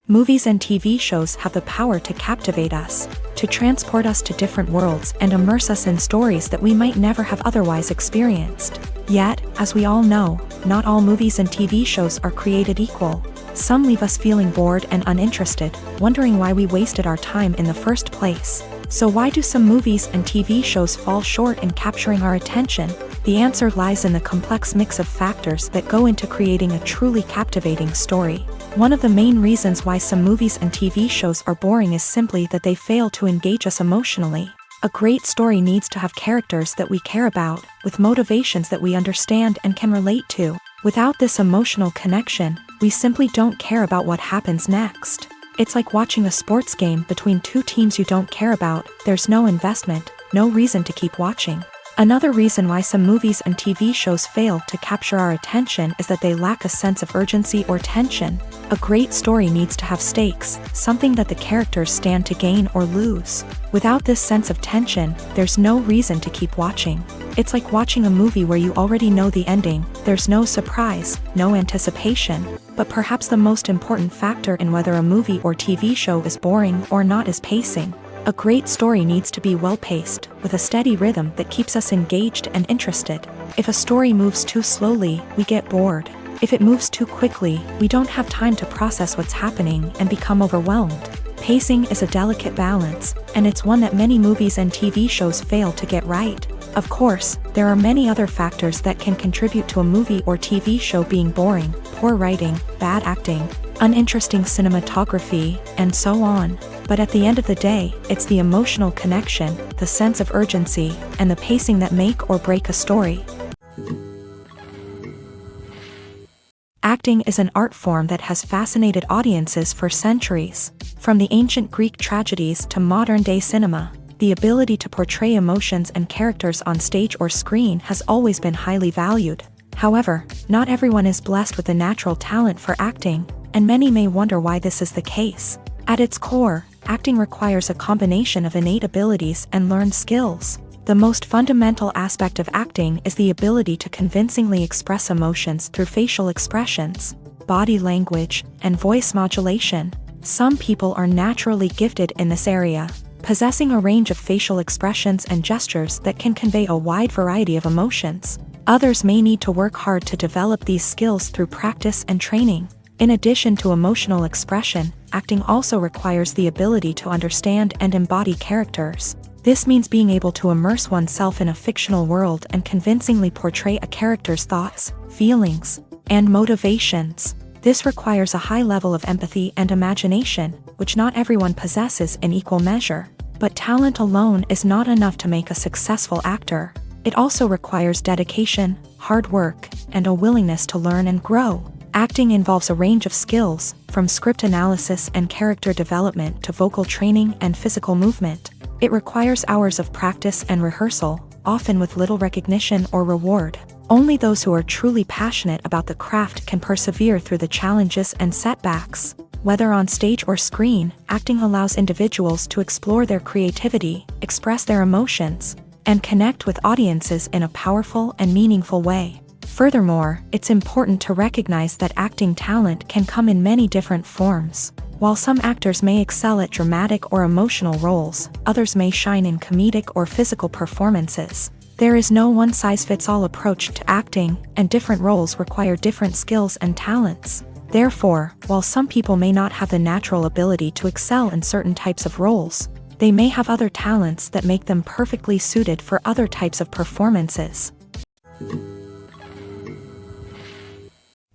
Movies and TV shows have the power to captivate us, to transport us to different worlds and immerse us in stories that we might never have otherwise experienced. Yet, as we all know, not all movies and TV shows are created equal. Some leave us feeling bored and uninterested, wondering why we wasted our time in the first place. So why do some movies and TV shows fall short in capturing our attention? The answer lies in the complex mix of factors that go into creating a truly captivating story. One of the main reasons why some movies and TV shows are boring is simply that they fail to engage us emotionally. A great story needs to have characters that we care about, with motivations that we understand and can relate to. Without this emotional connection, we simply don't care about what happens next. It's like watching a sports game between two teams you don't care about. There's no investment, no reason to keep watching. Another reason why some movies and TV shows fail to capture our attention is that they lack a sense of urgency or tension. A great story needs to have stakes, something that the characters stand to gain or lose. Without this sense of tension, there's no reason to keep watching. It's like watching a movie where you already know the ending. There's no surprise, no anticipation. But perhaps the most important factor in whether a movie or TV show is boring or not is pacing. A great story needs to be well-paced, with a steady rhythm that keeps us engaged and interested. If a story moves too slowly, we get bored. If it moves too quickly, we don't have time to process what's happening and become overwhelmed. Pacing is a delicate balance, and it's one that many movies and TV shows fail to get right. Of course, there are many other factors that can contribute to a movie or TV show being boring: poor writing, bad acting, uninteresting cinematography, and so on. But at the end of the day, it's the emotional connection, the sense of urgency, and the pacing that make or break a story. Acting is an art form that has fascinated audiences for centuries. From the ancient Greek tragedies to modern-day cinema, the ability to portray emotions and characters on stage or screen has always been highly valued. However, not everyone is blessed with a natural talent for acting, and many may wonder why this is the case. At its core, acting requires a combination of innate abilities and learned skills. The most fundamental aspect of acting is the ability to convincingly express emotions through facial expressions, body language, and voice modulation. Some people are naturally gifted in this area, possessing a range of facial expressions and gestures that can convey a wide variety of emotions. Others may need to work hard to develop these skills through practice and training. In addition to emotional expression, acting also requires the ability to understand and embody characters. This means being able to immerse oneself in a fictional world and convincingly portray a character's thoughts, feelings, and motivations. This requires a high level of empathy and imagination, which not everyone possesses in equal measure. But talent alone is not enough to make a successful actor. It also requires dedication, hard work, and a willingness to learn and grow. Acting involves a range of skills, from script analysis and character development to vocal training and physical movement. It requires hours of practice and rehearsal, often with little recognition or reward. Only those who are truly passionate about the craft can persevere through the challenges and setbacks. Whether on stage or screen, acting allows individuals to explore their creativity, express their emotions, and connect with audiences in a powerful and meaningful way. Furthermore, it's important to recognize that acting talent can come in many different forms. While some actors may excel at dramatic or emotional roles, others may shine in comedic or physical performances. There is no one-size-fits-all approach to acting, and different roles require different skills and talents. Therefore, while some people may not have the natural ability to excel in certain types of roles, they may have other talents that make them perfectly suited for other types of performances.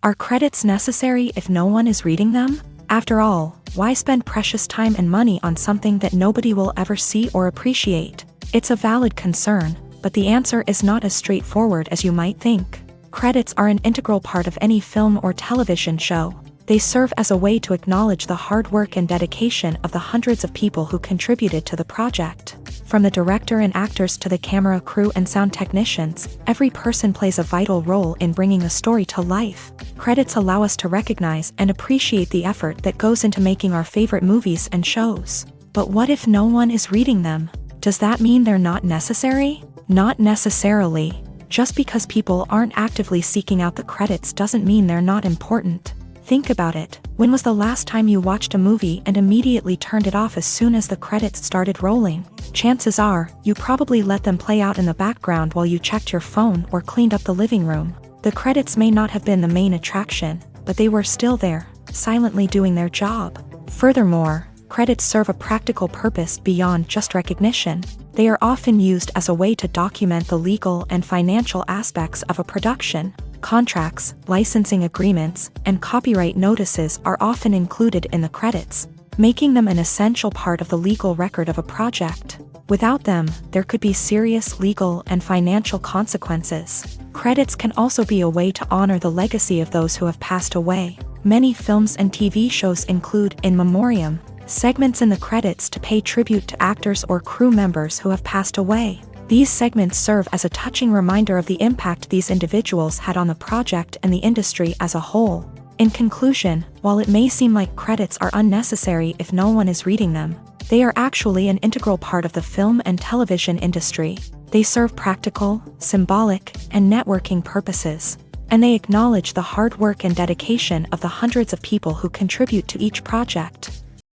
Are credits necessary if no one is reading them? After all, why spend precious time and money on something that nobody will ever see or appreciate? It's a valid concern, but the answer is not as straightforward as you might think. Credits are an integral part of any film or television show. They serve as a way to acknowledge the hard work and dedication of the hundreds of people who contributed to the project. From the director and actors to the camera crew and sound technicians, every person plays a vital role in bringing a story to life. Credits allow us to recognize and appreciate the effort that goes into making our favorite movies and shows. But what if no one is reading them? Does that mean they're not necessary? Not necessarily. Just because people aren't actively seeking out the credits doesn't mean they're not important. Think about it. When was the last time you watched a movie and immediately turned it off as soon as the credits started rolling? Chances are, you probably let them play out in the background while you checked your phone or cleaned up the living room. The credits may not have been the main attraction, but they were still there, silently doing their job. Furthermore, credits serve a practical purpose beyond just recognition. They are often used as a way to document the legal and financial aspects of a production. Contracts, licensing agreements, and copyright notices are often included in the credits, making them an essential part of the legal record of a project. Without them, there could be serious legal and financial consequences. Credits can also be a way to honor the legacy of those who have passed away. Many films and TV shows include in memoriam segments in the credits to pay tribute to actors or crew members who have passed away. These segments serve as a touching reminder of the impact these individuals had on the project and the industry as a whole. In conclusion, while it may seem like credits are unnecessary if no one is reading them, they are actually an integral part of the film and television industry. They serve practical, symbolic, and networking purposes, and they acknowledge the hard work and dedication of the hundreds of people who contribute to each project.